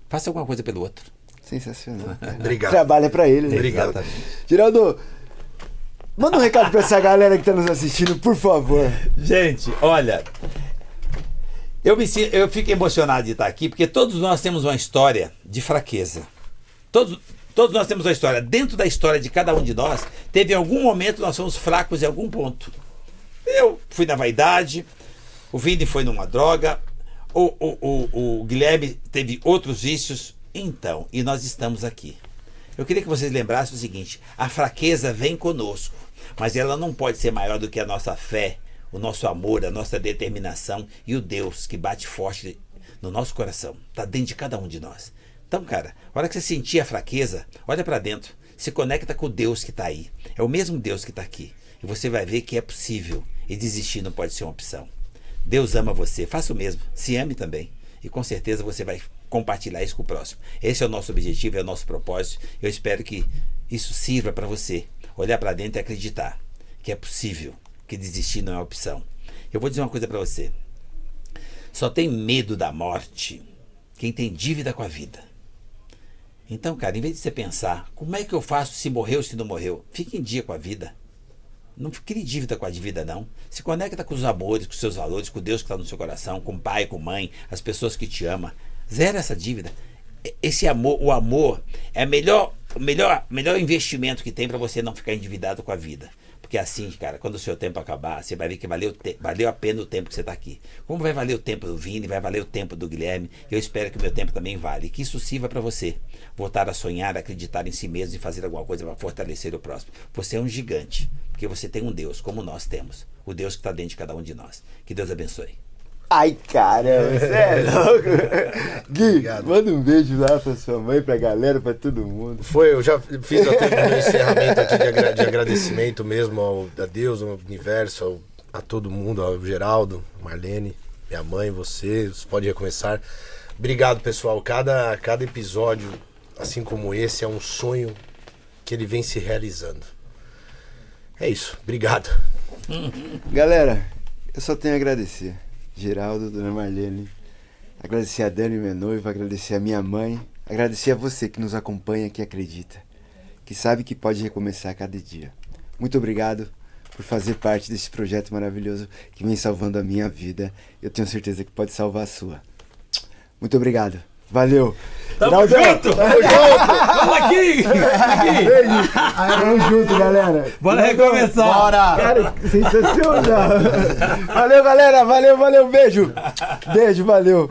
Faça alguma coisa pelo outro. Sensacional. Cara. Obrigado. Trabalha pra ele, né? Obrigado. Exatamente. Geraldo, manda um recado pra essa galera que tá nos assistindo, por favor. Gente, olha, eu fico emocionado de estar aqui, porque todos nós temos uma história de fraqueza. Todos nós temos uma história. Dentro da história de cada um de nós, teve em algum momento nós fomos fracos em algum ponto. Eu fui na vaidade, o Vini foi numa droga, o Guilherme teve outros vícios. Então, e nós estamos aqui. Eu queria que vocês lembrassem o seguinte: a fraqueza vem conosco, mas ela não pode ser maior do que a nossa fé, o nosso amor, a nossa determinação e o Deus que bate forte no nosso coração. Está dentro de cada um de nós. Então, cara, a hora que você sentir a fraqueza, olha para dentro, se conecta com o Deus que está aí. É o mesmo Deus que está aqui. E você vai ver que é possível. E desistir não pode ser uma opção. Deus ama você, faça o mesmo. Se ame também. E com certeza você vai compartilhar isso com o próximo. Esse é o nosso objetivo, é o nosso propósito. Eu espero que isso sirva para você olhar para dentro e acreditar que é possível, que desistir não é opção. Eu vou dizer uma coisa para você. Só tem medo da morte quem tem dívida com a vida. Então, cara, em vez de você pensar, como é que eu faço se morreu ou se não morreu? Fique em dia com a vida. Não crie dívida com a vida, não. Se conecta com os amores, com os seus valores, com Deus que está no seu coração, com o pai, com a mãe, as pessoas que te amam. Zera essa dívida. Esse amor, o amor é o melhor investimento que tem para você não ficar endividado com a vida. Porque assim, cara, quando o seu tempo acabar, você vai ver que valeu a pena o tempo que você está aqui. Como vai valer o tempo do Vini, vai valer o tempo do Guilherme, eu espero que o meu tempo também vale. Que isso sirva para você. Voltar a sonhar, acreditar em si mesmo e fazer alguma coisa para fortalecer o próximo. Você é um gigante, porque você tem um Deus, como nós temos. O Deus que está dentro de cada um de nós. Que Deus abençoe. Ai, caramba, você é louco. Gui, obrigado. Manda um beijo lá pra sua mãe, pra galera, pra todo mundo. Eu já fiz até o meu encerramento aqui de agradecimento mesmo a Deus, ao universo, a todo mundo, ao Geraldo, Marlene, minha mãe, vocês, pode recomeçar. Obrigado, pessoal. Cada episódio, assim como esse, é um sonho que ele vem se realizando. É isso, obrigado. Galera, eu só tenho a agradecer. Geraldo, Dona Marlene, agradecer a Dani, minha noiva, agradecer a minha mãe, agradecer a você que nos acompanha, que acredita, que sabe que pode recomeçar a cada dia. Muito obrigado por fazer parte desse projeto maravilhoso que vem salvando a minha vida. Eu tenho certeza que pode salvar a sua. Muito obrigado. Valeu. Tamo junto! Tamo junto! Vamos aqui! Beijo! Tamo junto, galera! Bora recomeçar! Bora! Cara, sensacional! Valeu, galera! Valeu! Beijo! Beijo, valeu!